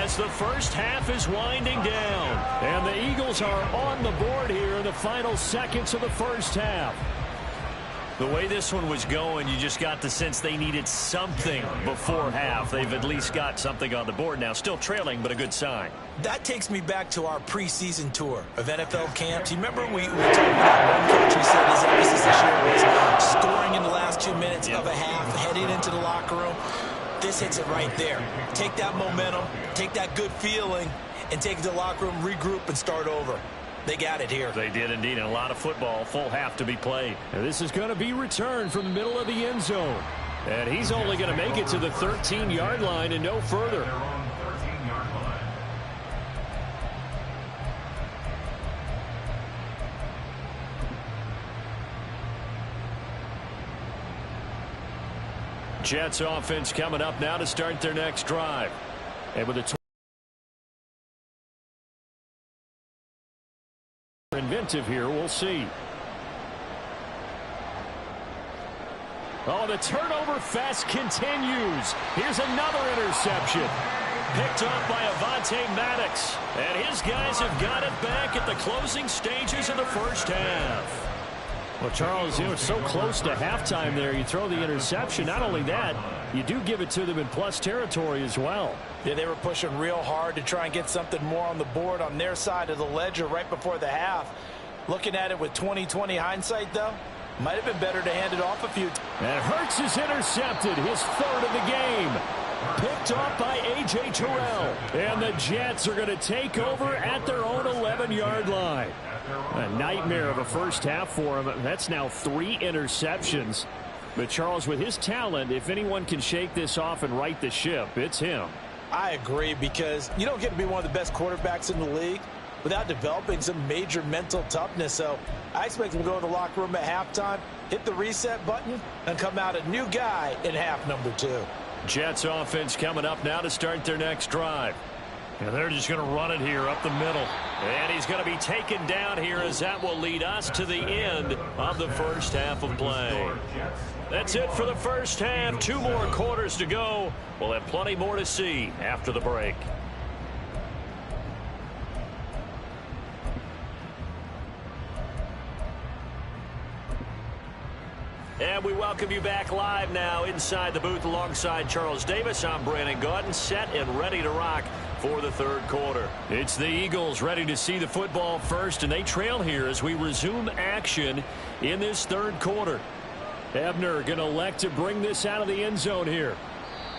as the first half is winding down. And the Eagles are on the board here in the final seconds of the first half. The way this one was going, you just got the sense they needed something before half. They've at least got something on the board now. Still trailing, but a good sign. That takes me back to our preseason tour of NFL camps. You remember we talked about one coach who said his emphasis this year was scoring in the last 2 minutes of a half, heading into the locker room. This hits it right there. Take that momentum, take that good feeling, and take it to the locker room, regroup, and start over. They got it here. They did indeed, and a lot of football, full half to be played. And this is going to be returned from the middle of the end zone. And he's only going to make it to the 13-yard line and no further. Jets offense coming up now to start their next drive. And with a inventive here, we'll see. Oh, the turnover fest continues. Here's another interception. Picked up by Avonte Maddox. And his guys have got it back at the closing stages of the first half. Well, Charles, you know, so close to halftime there. You throw the interception. Not only that, you do give it to them in plus territory as well. Yeah, they were pushing real hard to try and get something more on the board on their side of the ledger right before the half. Looking at it with 20/20 hindsight, though, might have been better to hand it off a few. And Hurts is intercepted, his third of the game. Picked off by A.J. Terrell. And the Jets are going to take over at their own 11-yard line. A nightmare of a first half for him. That's now 3 interceptions. But Charles, with his talent, if anyone can shake this off and right the ship, it's him. I agree, because you don't get to be one of the best quarterbacks in the league without developing some major mental toughness. So I expect him to go to the locker room at halftime, hit the reset button, and come out a new guy in half number 2. Jets offense coming up now to start their next drive. And they're just going to run it here up the middle. And he's going to be taken down here, as that will lead us to the end of the first half of play. That's it for the first half. 2 more quarters to go. We'll have plenty more to see after the break. And we welcome you back live now inside the booth alongside Charles Davis. I'm Brandon Gaudin, set and ready to rock for the third quarter. It's the Eagles ready to see the football first, and they trail here as we resume action in this third quarter. Ebner going to elect to bring this out of the end zone here.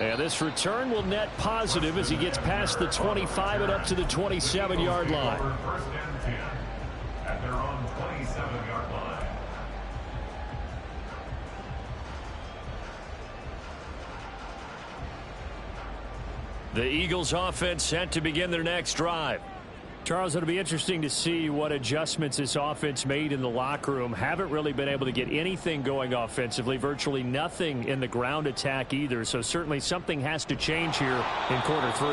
And this return will net positive as he gets past the 25 and up to the 27-yard line. First and 10 at their own 27-yard line. The Eagles offense set to begin their next drive. Charles, it'll be interesting to see what adjustments this offense made in the locker room. Haven't really been able to get anything going offensively, virtually nothing in the ground attack either. So certainly something has to change here in quarter 3.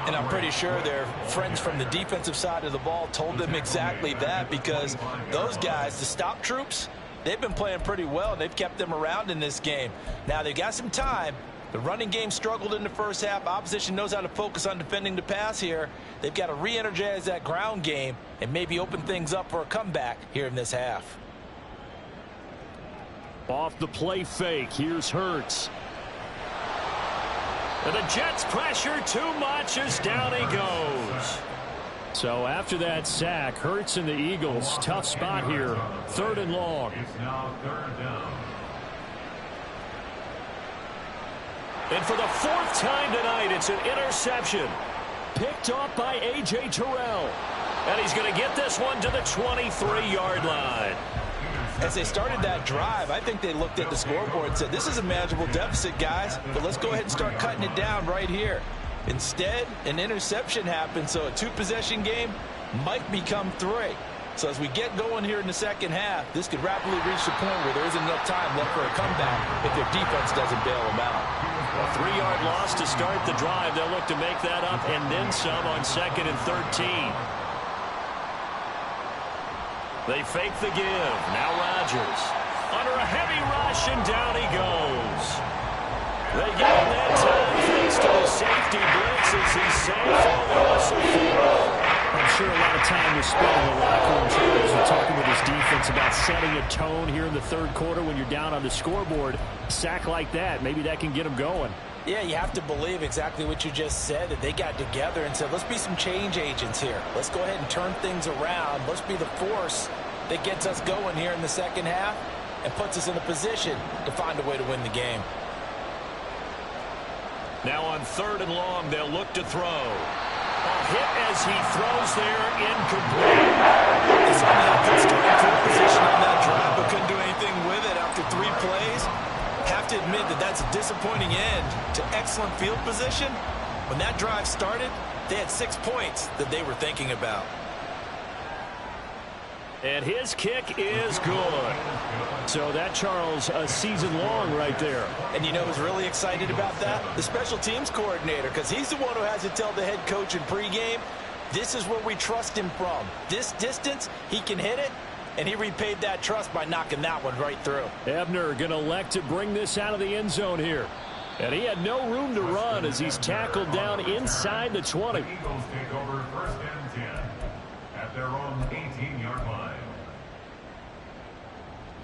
And I'm pretty sure their friends from the defensive side of the ball told them exactly that, because those guys, the stop troops, they've been playing pretty well, and they've kept them around in this game. Now, they've got some time, The running game struggled in the first half. Opposition knows how to focus on defending the pass here. They've got to re-energize that ground game and maybe open things up for a comeback here in this half. Off the play fake, here's Hurts. And the Jets pressure too much as down he goes. So after that sack, Hurts and the Eagles, tough spot here, 3rd and long. It's now 3rd down. And for the 4th time tonight, it's an interception. Picked off by A.J. Terrell. And he's going to get this one to the 23-yard line. As they started that drive, I think they looked at the scoreboard and said, this is a manageable deficit, guys, but let's go ahead and start cutting it down right here. Instead, an interception happened, so a 2-possession game might become 3. So as we get going here in the second half, this could rapidly reach the point where there isn't enough time left for a comeback if their defense doesn't bail them out. A 3-yard loss to start the drive. They'll look to make that up and then some on 2nd and 13. They fake the give. Now Rodgers. Under a heavy rush, and down he goes. They get him that time thanks to the safety blitz as he saves on the whistle for. I'm sure a lot of time was spent in the locker room, Charles, and talking with his defense about setting a tone here in the 3rd quarter when you're down on the scoreboard. Sack like that, maybe that can get them going. Yeah, you have to believe exactly what you just said, that they got together and said, let's be some change agents here. Let's go ahead and turn things around. Let's be the force that gets us going here in the second half and puts us in a position to find a way to win the game. Now on 3rd and long, they'll look to throw. A hit as he throws there, incomplete. They certainly had good starting field position on that drive, but couldn't do anything with it after 3 plays. Have to admit that that's a disappointing end to excellent field position. When that drive started, they had 6 points that they were thinking about. And his kick is good. So that, Charles, a season long right there. And you know who's really excited about that? The special teams coordinator, because he's the one who has to tell the head coach in pregame, this is where we trust him from. This distance, he can hit it, and he repaid that trust by knocking that one right through. Ebner going to elect to bring this out of the end zone here. And he had no room to run as he's tackled down inside the 20. The Eagles take over 1st and 10 at their own 18-yard line.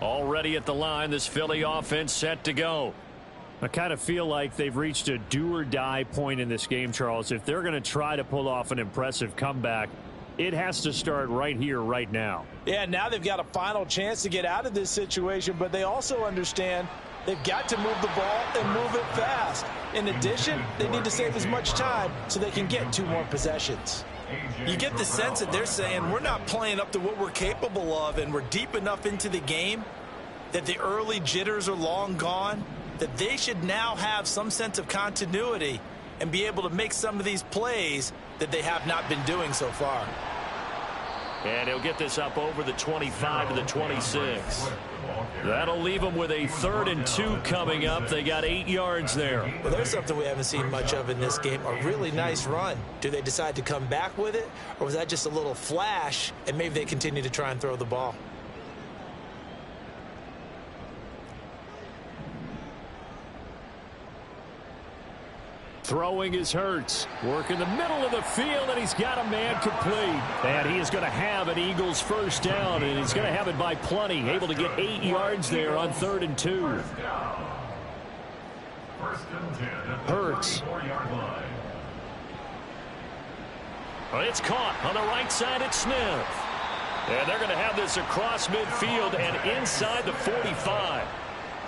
Already at the line, this Philly offense set to go. I kind of feel like they've reached a do-or-die point in this game, Charles. If they're going to try to pull off an impressive comeback, it has to start right here, right now. Yeah, now they've got a final chance to get out of this situation, but they also understand they've got to move the ball and move it fast. In addition, they need to save as much time so they can get 2 more possessions. You get the sense that they're saying we're not playing up to what we're capable of, and we're deep enough into the game that the early jitters are long gone, that they should now have some sense of continuity and be able to make some of these plays that they have not been doing so far. And he'll get this up over the 25 to the 26. That'll leave them with a 3rd and 2 coming up. They got 8 yards there. Well, there's something we haven't seen much of in this game, a really nice run. Do they decide to come back with it, or was that just a little flash, and maybe they continue to try and throw the ball? Throwing is Hurts. Working the middle of the field, and he's got a man complete. And he is going to have an Eagles 1st down, and he's going to have it by plenty. Able to get 8 yards there on 3rd and 2. 1st and 10 at the Hurts. 34-yard line. Well, it's caught on the right side at Smith. And they're going to have this across midfield and inside the 45.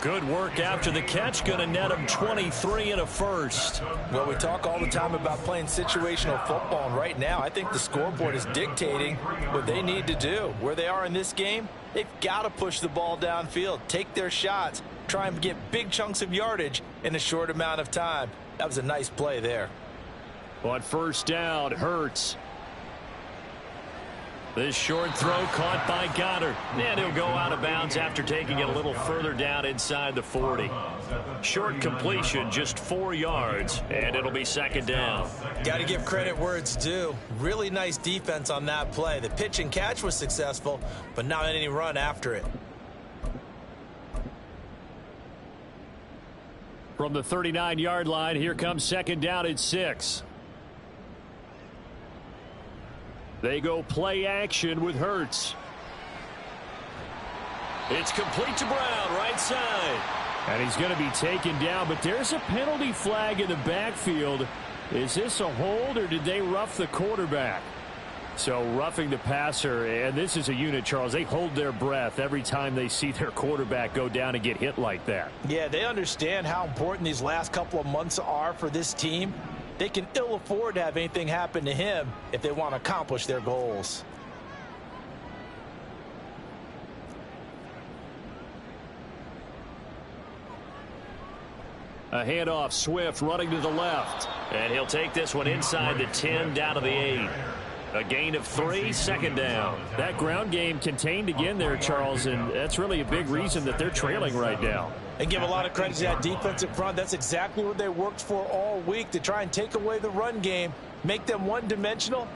Good work after the catch. Going to net him 23 and a 1st. Well, we talk all the time about playing situational football, and right now I think the scoreboard is dictating what they need to do. Where they are in this game, they've got to push the ball downfield, take their shots, try and get big chunks of yardage in a short amount of time. That was a nice play there. On 1st down, Hurts. This short throw caught by Goddard. And he'll go out of bounds after taking it a little further down inside the 40. Short completion, just 4 yards, and it'll be 2nd down. Got to give credit where it's due. Really nice defense on that play. The pitch and catch was successful, but not any run after it. From the 39-yard line, here comes second down at 6. They go play action with Hurts. It's complete to Brown, right side. And he's going to be taken down, but there's a penalty flag in the backfield. Is this a hold, or did they rough the quarterback? So roughing the passer, and this is a unit, Charles. They hold their breath every time they see their quarterback go down and get hit like that. Yeah, they understand how important these last couple of months are for this team. They can ill afford to have anything happen to him if they want to accomplish their goals. A handoff, Swift running to the left. And he'll take this one inside the 10, down to the 8. A gain of 3, second down. That ground game contained again there, Charles, and that's really a big reason that they're trailing right now. And give a lot of credit to that defensive front. That's exactly what they worked for all week, to try and take away the run game, make them one-dimensional.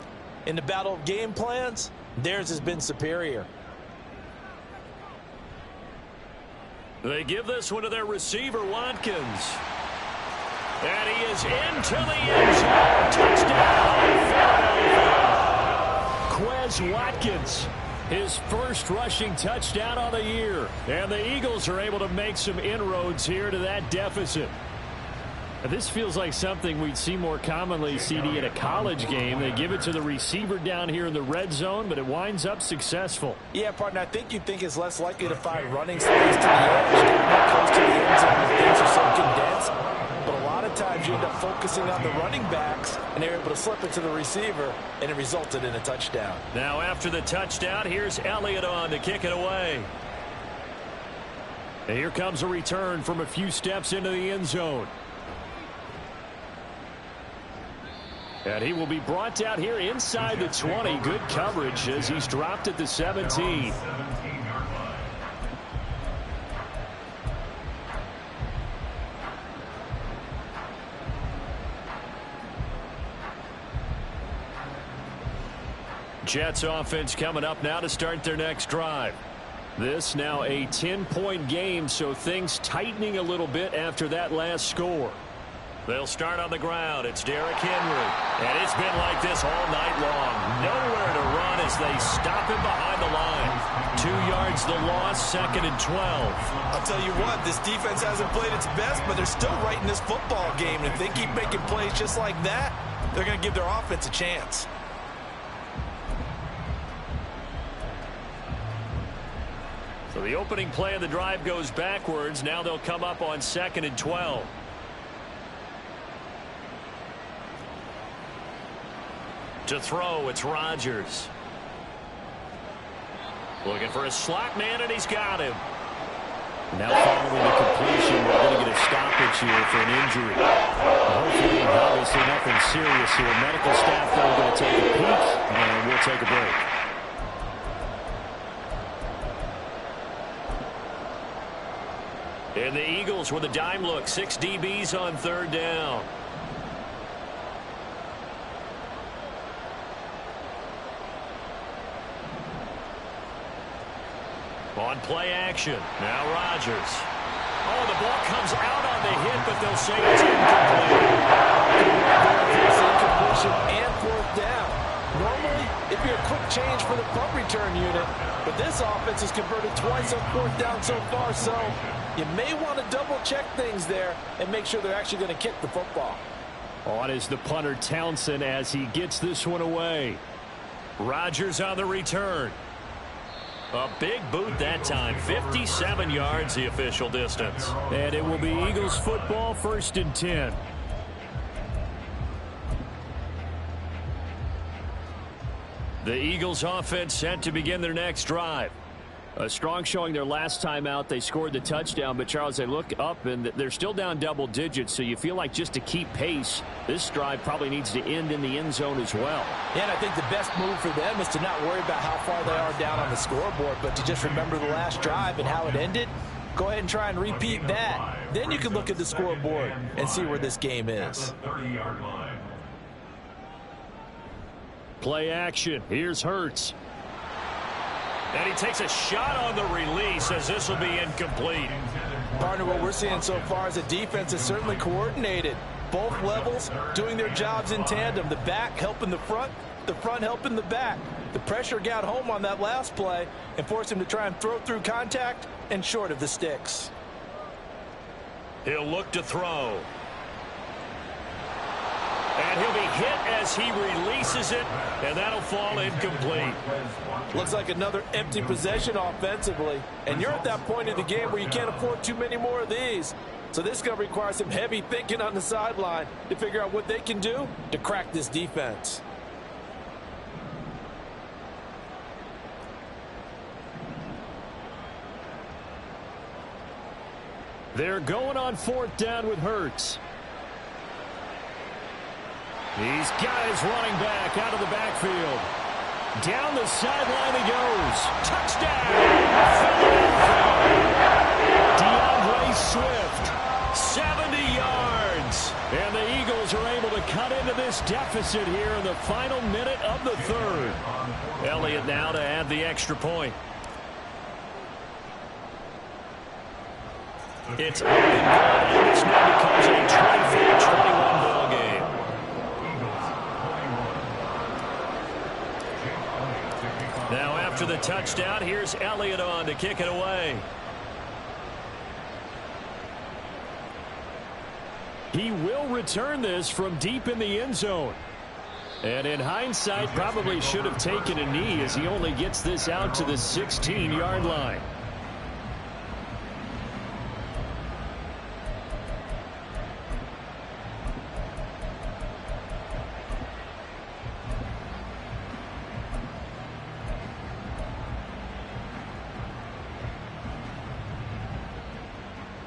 In the battle of game plans, theirs has been superior. They give this one to their receiver, Watkins. And he is into the end zone. Touchdown, Philadelphia. Quez Watkins, his first rushing touchdown on the year. And the Eagles are able to make some inroads here to that deficit. This feels like something we'd see more commonly, CD, in a college game. They give it to the receiver down here in the red zone, but it winds up successful. Yeah, partner, I think you'd think it's less likely to find running space to the edge, getting close to the end zone when things are so condensed. But a lot of times you end up focusing on the running backs, and they're able to slip it to the receiver, and it resulted in a touchdown. Now after the touchdown, here's Elliott on to kick it away. And here comes a return from a few steps into the end zone. And he will be brought down here inside the 20. Good coverage as he's dropped at the 17. Jets offense coming up now to start their next drive. This now a 10-point game, so things tightening a little bit after that last score. They'll start on the ground. It's Derrick Henry. And it's been like this all night long. Nowhere to run as they stop him behind the line. 2 yards the loss, second and 12. I'll tell you what, this defense hasn't played its best, but they're still right in this football game. And if they keep making plays just like that, they're going to give their offense a chance. So the opening play of the drive goes backwards. Now they'll come up on second and 12. To throw, it's Rodgers. Looking for a slot man, and he's got him. Now following the completion, we're going to get a stoppage here for an injury. Hopefully, obviously nothing serious here. Medical staff, though, going to take a peek, and we'll take a break. And the Eagles with a dime look. 6 DBs on third down. On play action. Now Rodgers. Oh, the ball comes out on the hit, but they'll say it's incomplete. It's incompletion and fourth down. Normally, it'd be a quick change for the punt return unit, but this offense has converted twice on fourth down so far, so you may want to double-check things there and make sure they're actually going to kick the football. On is the punter Townsend as he gets this one away. Rodgers on the return. A big boot that time. 57 yards the official distance. And it will be Eagles football, 1st and 10. The Eagles offense set to begin their next drive. A strong showing their last time out. They scored the touchdown, but Charles, they look up and they're still down double digits, so you feel like just to keep pace, this drive probably needs to end in the end zone as well. Yeah, and I think the best move for them is to not worry about how far they are down on the scoreboard, but to just remember the last drive and how it ended. Go ahead and try and repeat that. Then you can look at the scoreboard and see where this game is. Play action. Here's Hurts. And he takes a shot on the release as this will be incomplete. Partner, what we're seeing so far is the defense is certainly coordinated. Both levels doing their jobs in tandem. The back helping the front helping the back. The pressure got home on that last play and forced him to try and throw through contact and short of the sticks. He'll look to throw. And he'll be hit as he releases it, and that'll fall incomplete. Looks like another empty possession offensively. And you're at that point in the game where you can't afford too many more of these. So this is going to require some heavy thinking on the sideline to figure out what they can do to crack this defense. They're going on 4th down with Hurts. He's got his running back out of the backfield. Down the sideline he goes. Touchdown! DeAndre Swift, 70 yards. And the Eagles are able to cut into this deficit here in the final minute of the 3rd. Elliott now to add the extra point. It's up and good, and this now becomes a 24-21 ball game. Now after the touchdown, here's Elliott on to kick it away. He will return this from deep in the end zone. And in hindsight, probably should have taken a knee as he only gets this out to the 16-yard line.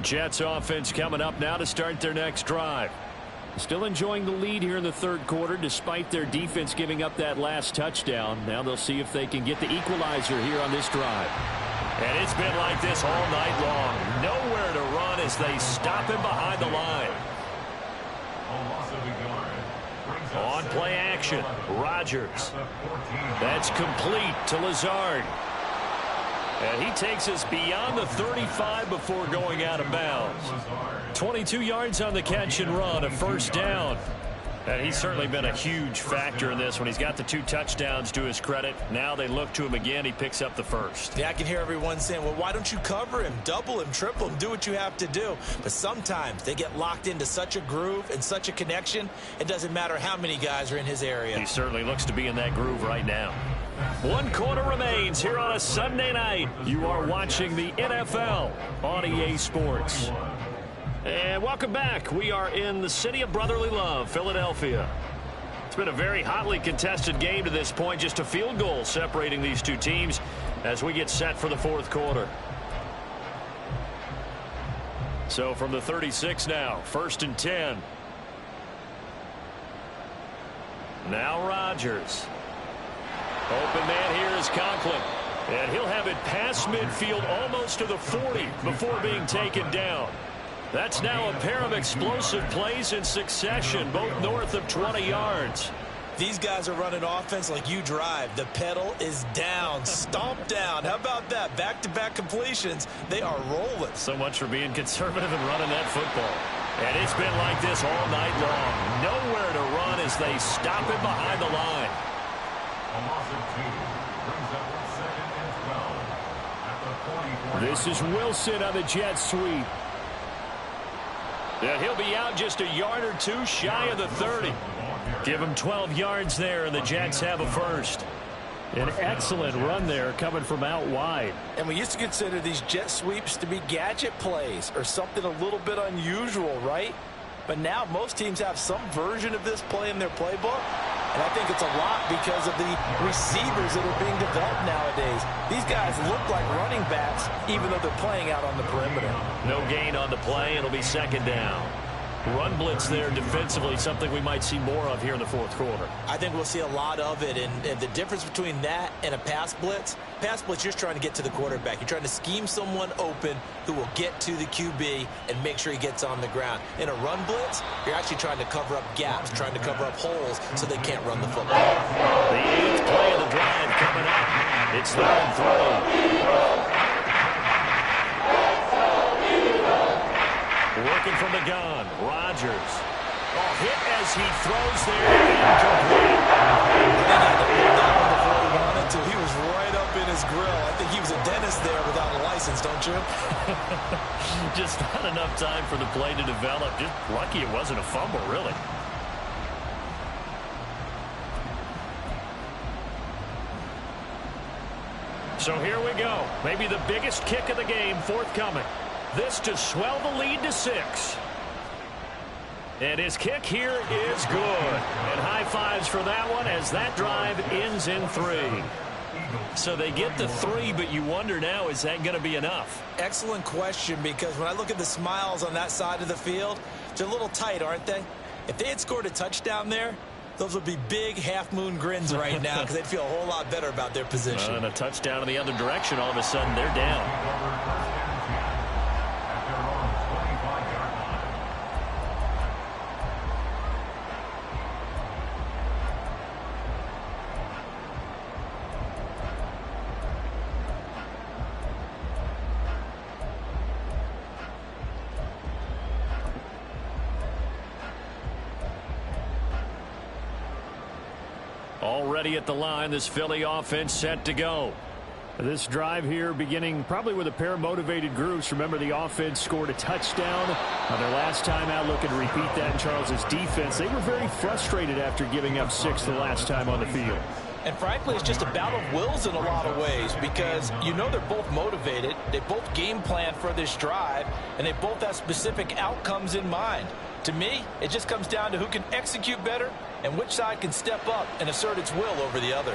Jets offense coming up now to start their next drive. Still enjoying the lead here in the 3rd quarter despite their defense giving up that last touchdown. Now they'll see if they can get the equalizer here on this drive. And it's been like this all night long. Nowhere to run as they stop him behind the line. On play action, Rodgers. That's complete to Lazard. And he takes us beyond the 35 before going out of bounds. 22 yards on the catch and run, a 1st down. And he's certainly been a huge factor in this when he's got the 2 touchdowns to his credit. Now they look to him again. He picks up the 1st. Yeah, I can hear everyone saying, well, why don't you cover him, double him, triple him, do what you have to do. But sometimes they get locked into such a groove and such a connection, it doesn't matter how many guys are in his area. He certainly looks to be in that groove right now. 1 quarter remains here on a Sunday night. You are watching the NFL on EA Sports. And welcome back. We are in the city of brotherly love, Philadelphia. It's been a very hotly contested game to this point. Just a field goal separating these two teams as we get set for the 4th quarter. So from the 36 now, 1st and 10. Now Rodgers. Open man here is Conklin. And he'll have it past midfield almost to the 40 before being taken down. That's now a pair of explosive plays in succession, both north of 20 yards. These guys are running offense like you drive. The pedal is down, stomped down. How about that? Back-to-back completions. They are rolling. So much for being conservative and running that football. And it's been like this all night long. Nowhere to run as they stop him behind the line. A loss of 2 brings up 2nd and 12 at the 44. This is Wilson on the jet sweep. And he'll be out just a yard or 2 shy of the 30. Give him 12 yards there, and the Jets have a 1st. An excellent run there coming from out wide. And we used to consider these jet sweeps to be gadget plays or something a little bit unusual, right? But now most teams have some version of this play in their playbook. And I think it's a lot because of the receivers that are being developed nowadays. These guys look like running backs even though they're playing out on the perimeter. No gain on the play. It'll be 2nd down. Run blitz there defensively, something we might see more of here in the 4th quarter. I think we'll see a lot of it, and the difference between that and a pass blitz, you're just trying to get to the quarterback. You're trying to scheme someone open who will get to the QB and make sure he gets on the ground. In a run blitz, you're actually trying to cover up gaps, trying to cover up holes so they can't run the football. The 8th play of the drive coming up. It's 3rd and 3. Working from the gun. Rodgers. Oh, hit as he throws there. Incomplete. I think he had to hold that one before he wanted to. He was right up in his grill. I think he was a dentist there without a license, don't you? Just not enough time for the play to develop. Just lucky it wasn't a fumble, really. So here we go. Maybe the biggest kick of the game forthcoming. This to swell the lead to 6. And his kick here is good. And high fives for that one as that drive ends in 3. So they get the 3, but you wonder now, is that going to be enough? Excellent question, because when I look at the smiles on that side of the field, they're a little tight, aren't they? If they had scored a touchdown there, those would be big half-moon grins right now because they'd feel a whole lot better about their position. And a touchdown in the other direction, all of a sudden they're down. Already at the line, this Philly offense set to go. This drive here beginning probably with a pair of motivated groups. Remember, the offense scored a touchdown on their last time out. Looking to repeat that in Charles's defense. They were very frustrated after giving up 6 the last time on the field. And frankly, it's just a battle of wills in a lot of ways, because you know they're both motivated. They both game plan for this drive, and they both have specific outcomes in mind. To me, it just comes down to who can execute better and which side can step up and assert its will over the other.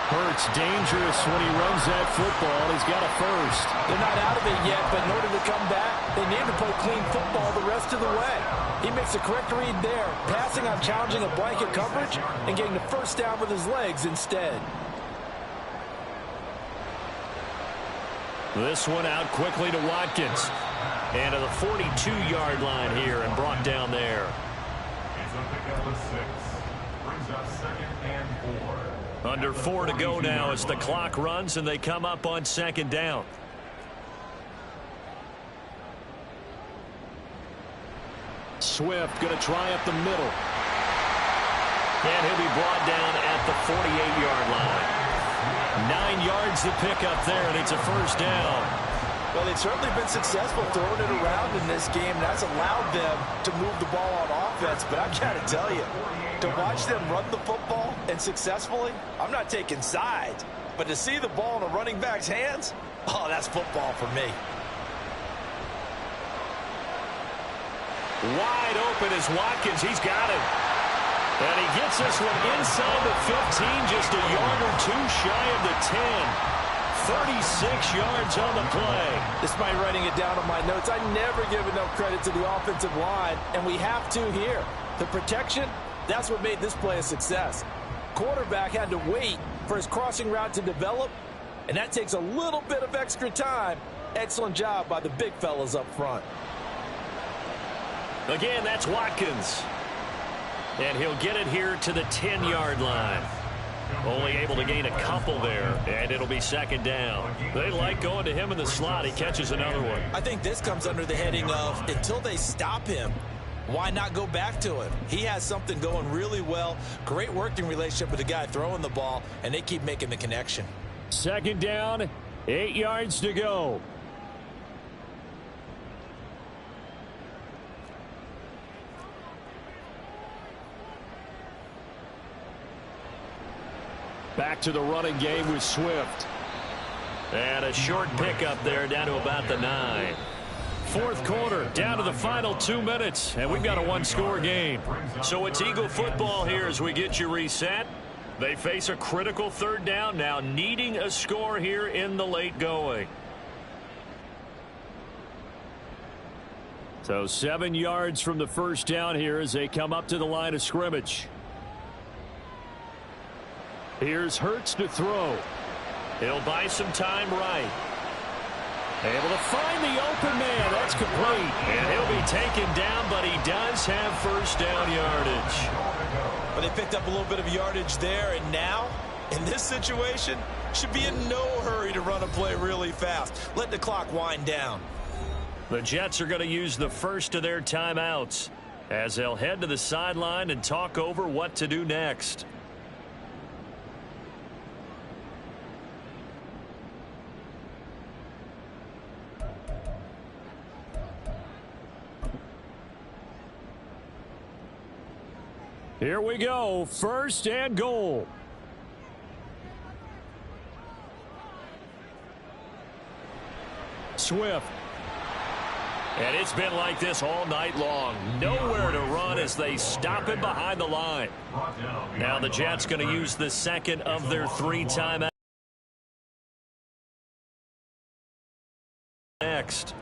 Hurts dangerous when he runs that football. He's got a first. They're not out of it yet, but in order to come back, they need to play clean football the rest of the way. He makes a correct read there, passing on challenging a blanket coverage and getting the first down with his legs instead. This one out quickly to Watkins. And to the 42-yard line here and brought down there. It's a pickup of 6. Brings up 2nd and 4. Under 4 to go now as the clock runs and they come up on 2nd down. Swift going to try up the middle. And he'll be brought down at the 48-yard line. 9 yards to pick up there, and it's a first down. Well, they've certainly been successful throwing it around in this game. That's allowed them to move the ball on offense. But I've got to tell you, to watch them run the football and successfully, I'm not taking sides. But to see the ball in a running back's hands, oh, that's football for me. Wide open is Watkins. He's got it. And he gets this one inside the 15, just a yard or 2 shy of the 10. 36 yards on the play. Despite writing it down on my notes, I never give enough credit to the offensive line, and we have to here. The protection, that's what made this play a success. Quarterback had to wait for his crossing route to develop, and that takes a little bit of extra time. Excellent job by the big fellas up front. Again, that's Watkins. And he'll get it here to the 10-yard line. Only able to gain a couple there, and it'll be 2nd down. They like going to him in the slot. He catches another one. I think this comes under the heading of until they stop him, why not go back to him? He has something going really well. Great working relationship with the guy throwing the ball, and they keep making the connection. 2nd down, 8 yards to go. Back to the running game with Swift. And a short pickup there down to about the 9. 4th quarter, down to the final 2 minutes, and we've got a 1-score game. So it's Eagle football here as we get you reset. They face a critical 3rd down now, needing a score here in the late going. So 7 yards from the first down here as they come up to the line of scrimmage. Here's Hurts to throw. He'll buy some time right. Able to find the open man. That's complete. And he'll be taken down, but he does have first down yardage. But they picked up a little bit of yardage there, and now In this situation, should be in no hurry to run a play really fast. Let the clock wind down. The Jets are going to use the first of their timeouts as they'll head to the sideline and talk over what to do next. Here we go. First and goal. Swift. And it's been like this all night long. Nowhere to run as they stop him behind the line. Now the Jets going to use the second of their 3 timeouts. Next.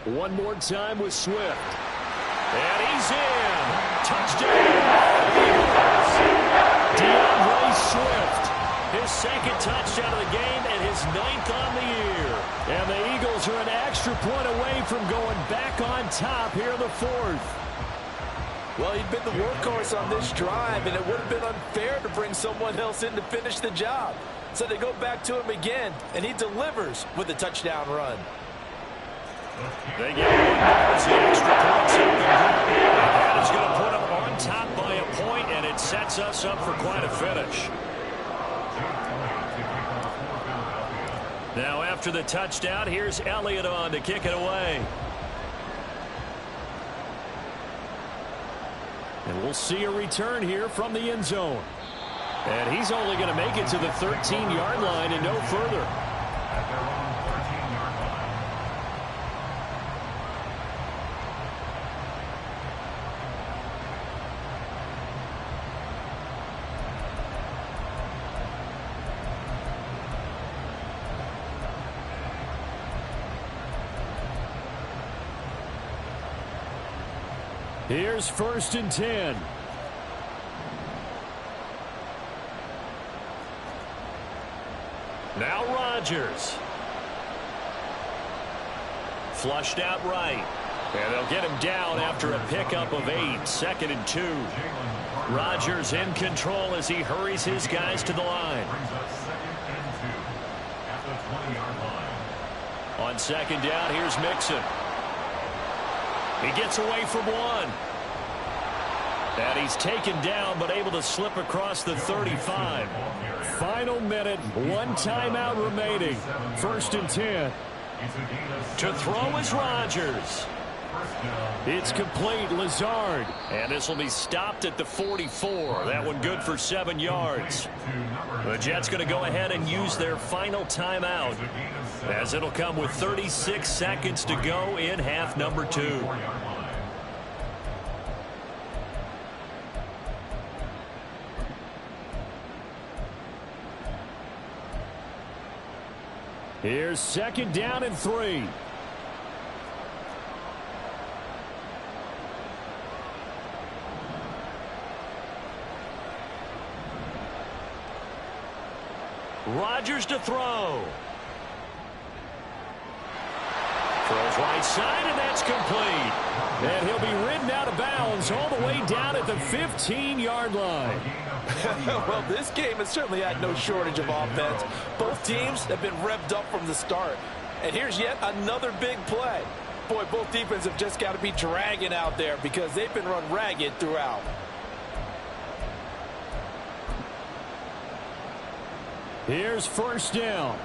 One more time with Swift. And he's in. Touchdown. DeAndre Swift. His second touchdown of the game and his 9th on the year. And the Eagles are an extra point away from going back on top here in the 4th. Well, he'd been the workhorse on this drive, and it would have been unfair to bring someone else in to finish the job. So they go back to him again, and he delivers with a touchdown run. They get 1 as the extra points up the and that is going to put them on top by a point, and it sets us up for quite a finish. Now after the touchdown, here's Elliott on to kick it away. And we'll see a return here from the end zone. And he's only going to make it to the 13-yard line and no further. Here's 1st and 10. Now Rodgers. Flushed out right. And they'll get him down after a pickup of 8. 2nd and 2. Rodgers in control as he hurries his guys to the line. On 2nd down, here's Mixon. He gets away from 1. And he's taken down but able to slip across the 35. Final minute, 1 timeout remaining. 1st and 10. To throw is Rodgers. It's complete. Lazard. And this will be stopped at the 44. That one good for 7 yards. The Jets going to go ahead and use their final timeout, as it'll come with 36 seconds to go in half number 2. Here's 2nd down and 3. Rodgers to throw. Throws right side, and that's complete. And he'll be ridden out of bounds all the way down at the 15-yard line. Well, this game has certainly had no shortage of offense. Both teams have been revved up from the start. And here's yet another big play. Boy, both defenses have just got to be dragging out there because they've been run ragged throughout. Here's 1st down.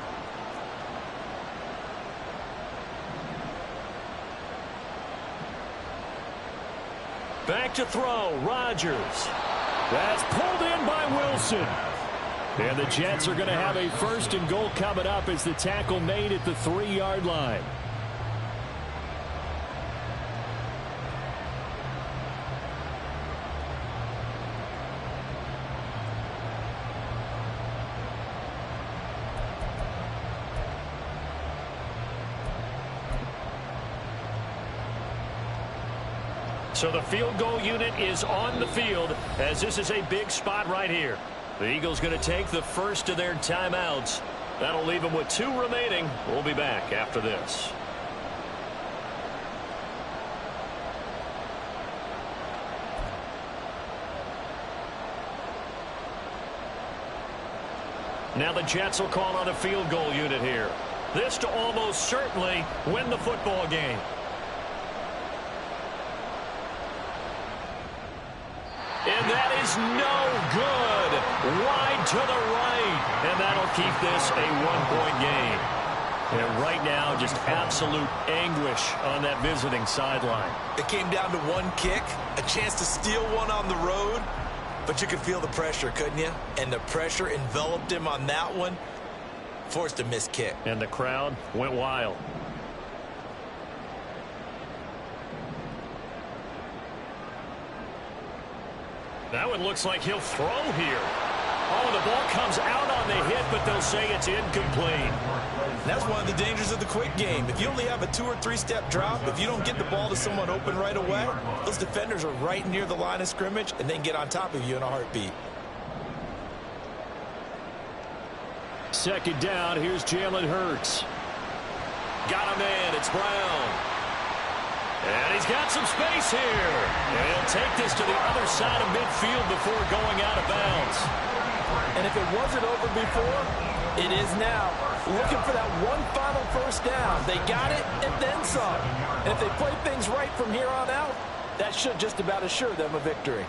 Back to throw, Rodgers. That's pulled in by Wilson. And the Jets are going to have a 1st and goal coming up as the tackle made at the 3-yard line. So the field goal unit is on the field as this is a big spot right here. The Eagles going to take the first of their timeouts. That'll leave them with 2 remaining. We'll be back after this. Now the Jets will call on a field goal unit here. This to almost certainly win the football game. And that is no good. Wide to the right. And that'll keep this a 1-point game. And right now, just absolute anguish on that visiting sideline. It came down to one kick, a chance to steal one on the road. But you could feel the pressure, couldn't you? And the pressure enveloped him on that one. Forced a missed kick. And the crowd went wild. That one looks like he'll throw here. Oh, the ball comes out on the hit, but they'll say it's incomplete. That's one of the dangers of the quick game. If you only have a 2- or 3-step drop, if you don't get the ball to someone open right away, those defenders are right near the line of scrimmage, and they can get on top of you in a heartbeat. Second down, here's Jalen Hurts. Got him in, it's Brown. And he's got some space here. And he'll take this to the other side of midfield before going out of bounds. And if it wasn't over before, it is now. Looking for that one final first down. They got it and then some. And if they play things right from here on out, that should just about assure them a victory.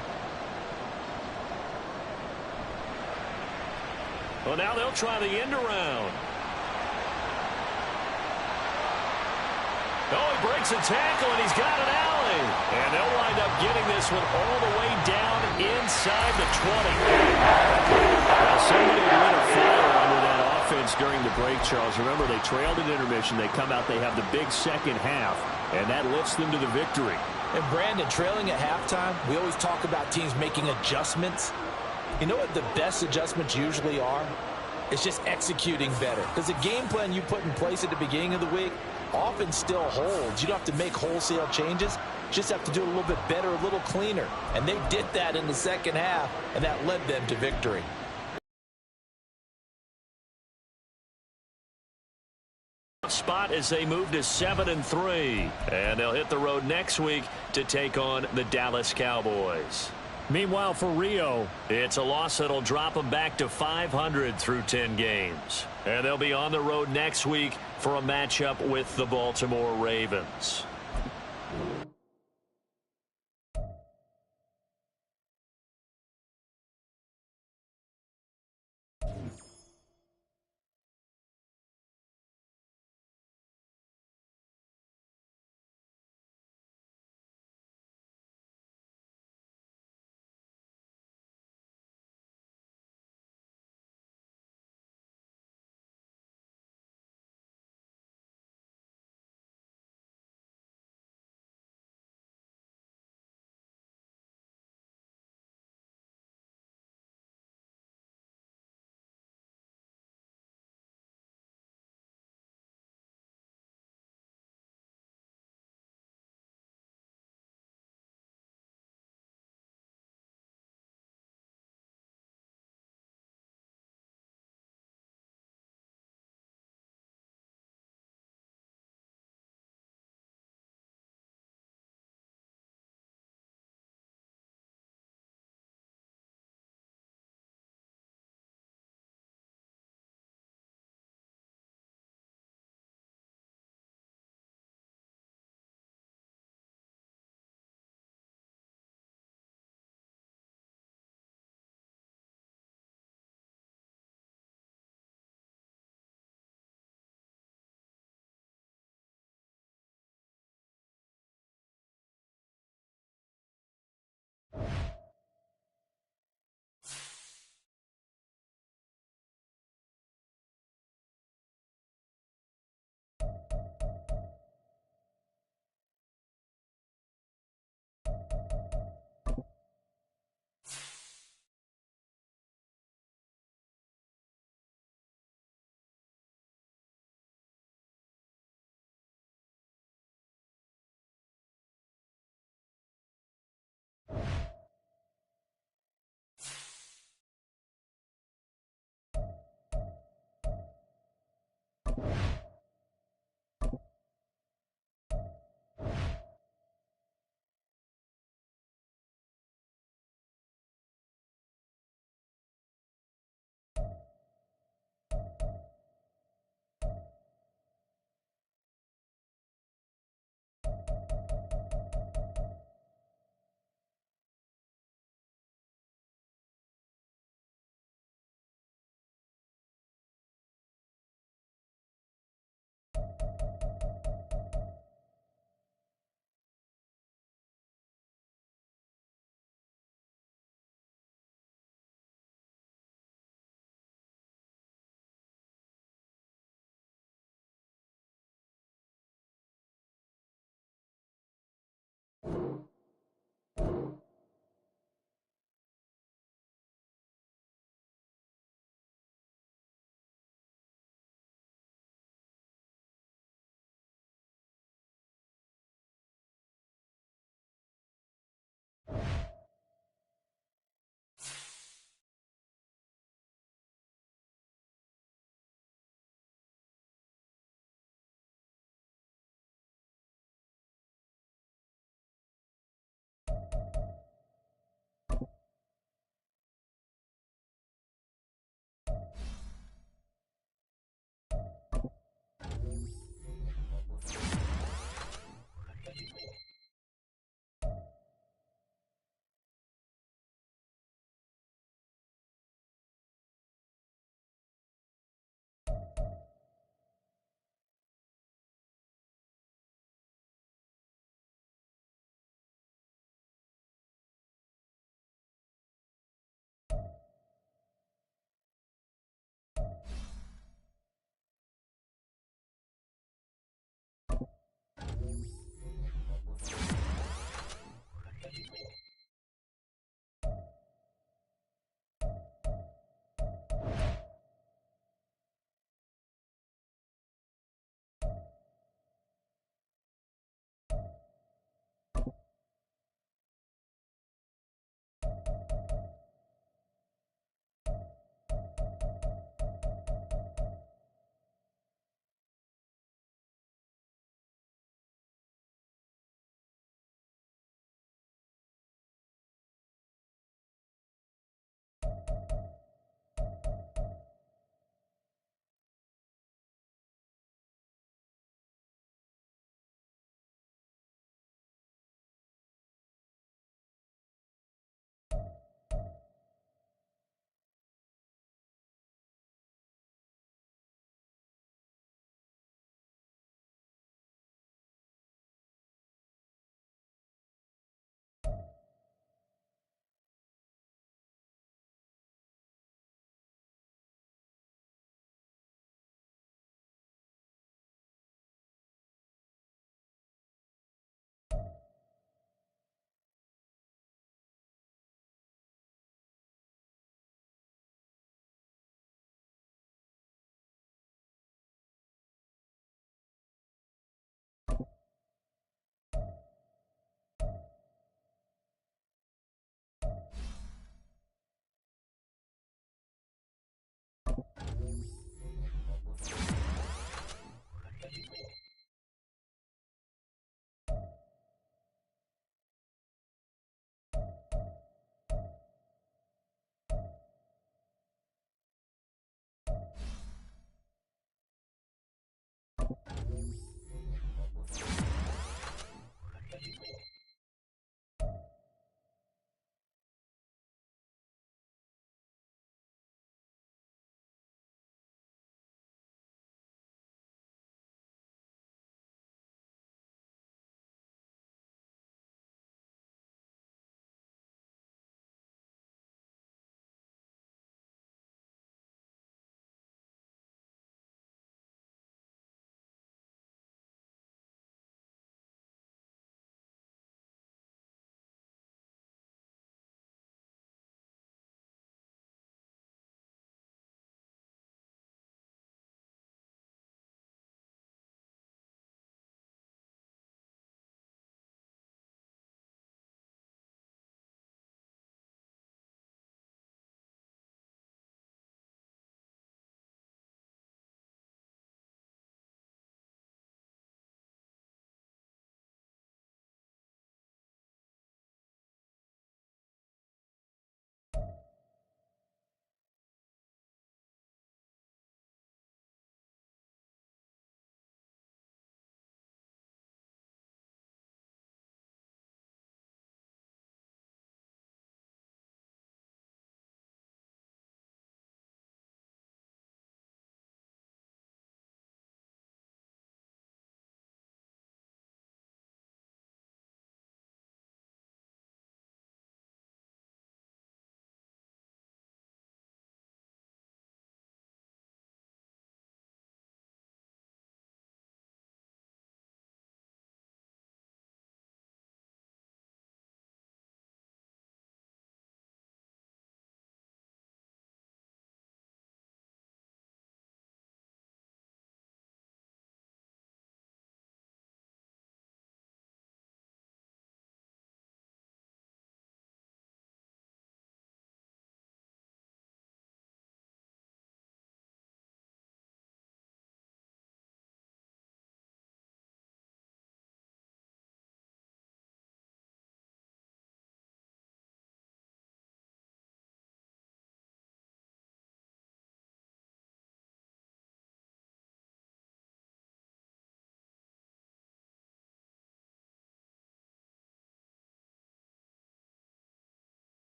Well, now they'll try the end around. Oh, he breaks a tackle, and he's got an alley. And they'll wind up getting this one all the way down inside the 20. Well, somebody lit a fire under that offense during the break, Charles. Remember, they trailed at intermission. They come out, they have the big second half, and that lifts them to the victory. And Brandon, trailing at halftime, we always talk about teams making adjustments. You know what the best adjustments usually are? It's just executing better. Because the game plan you put in place at the beginning of the week often still holds. You don't have to make wholesale changes. You just have to do it a little bit better, a little cleaner. And they did that in the second half, and that led them to victory. Spot as they move to 7-3. And they'll hit the road next week to take on the Dallas Cowboys. Meanwhile, for Rio, it's a loss that'll drop them back to 500 through 10 games. And they'll be on the road next week for a matchup with the Baltimore Ravens.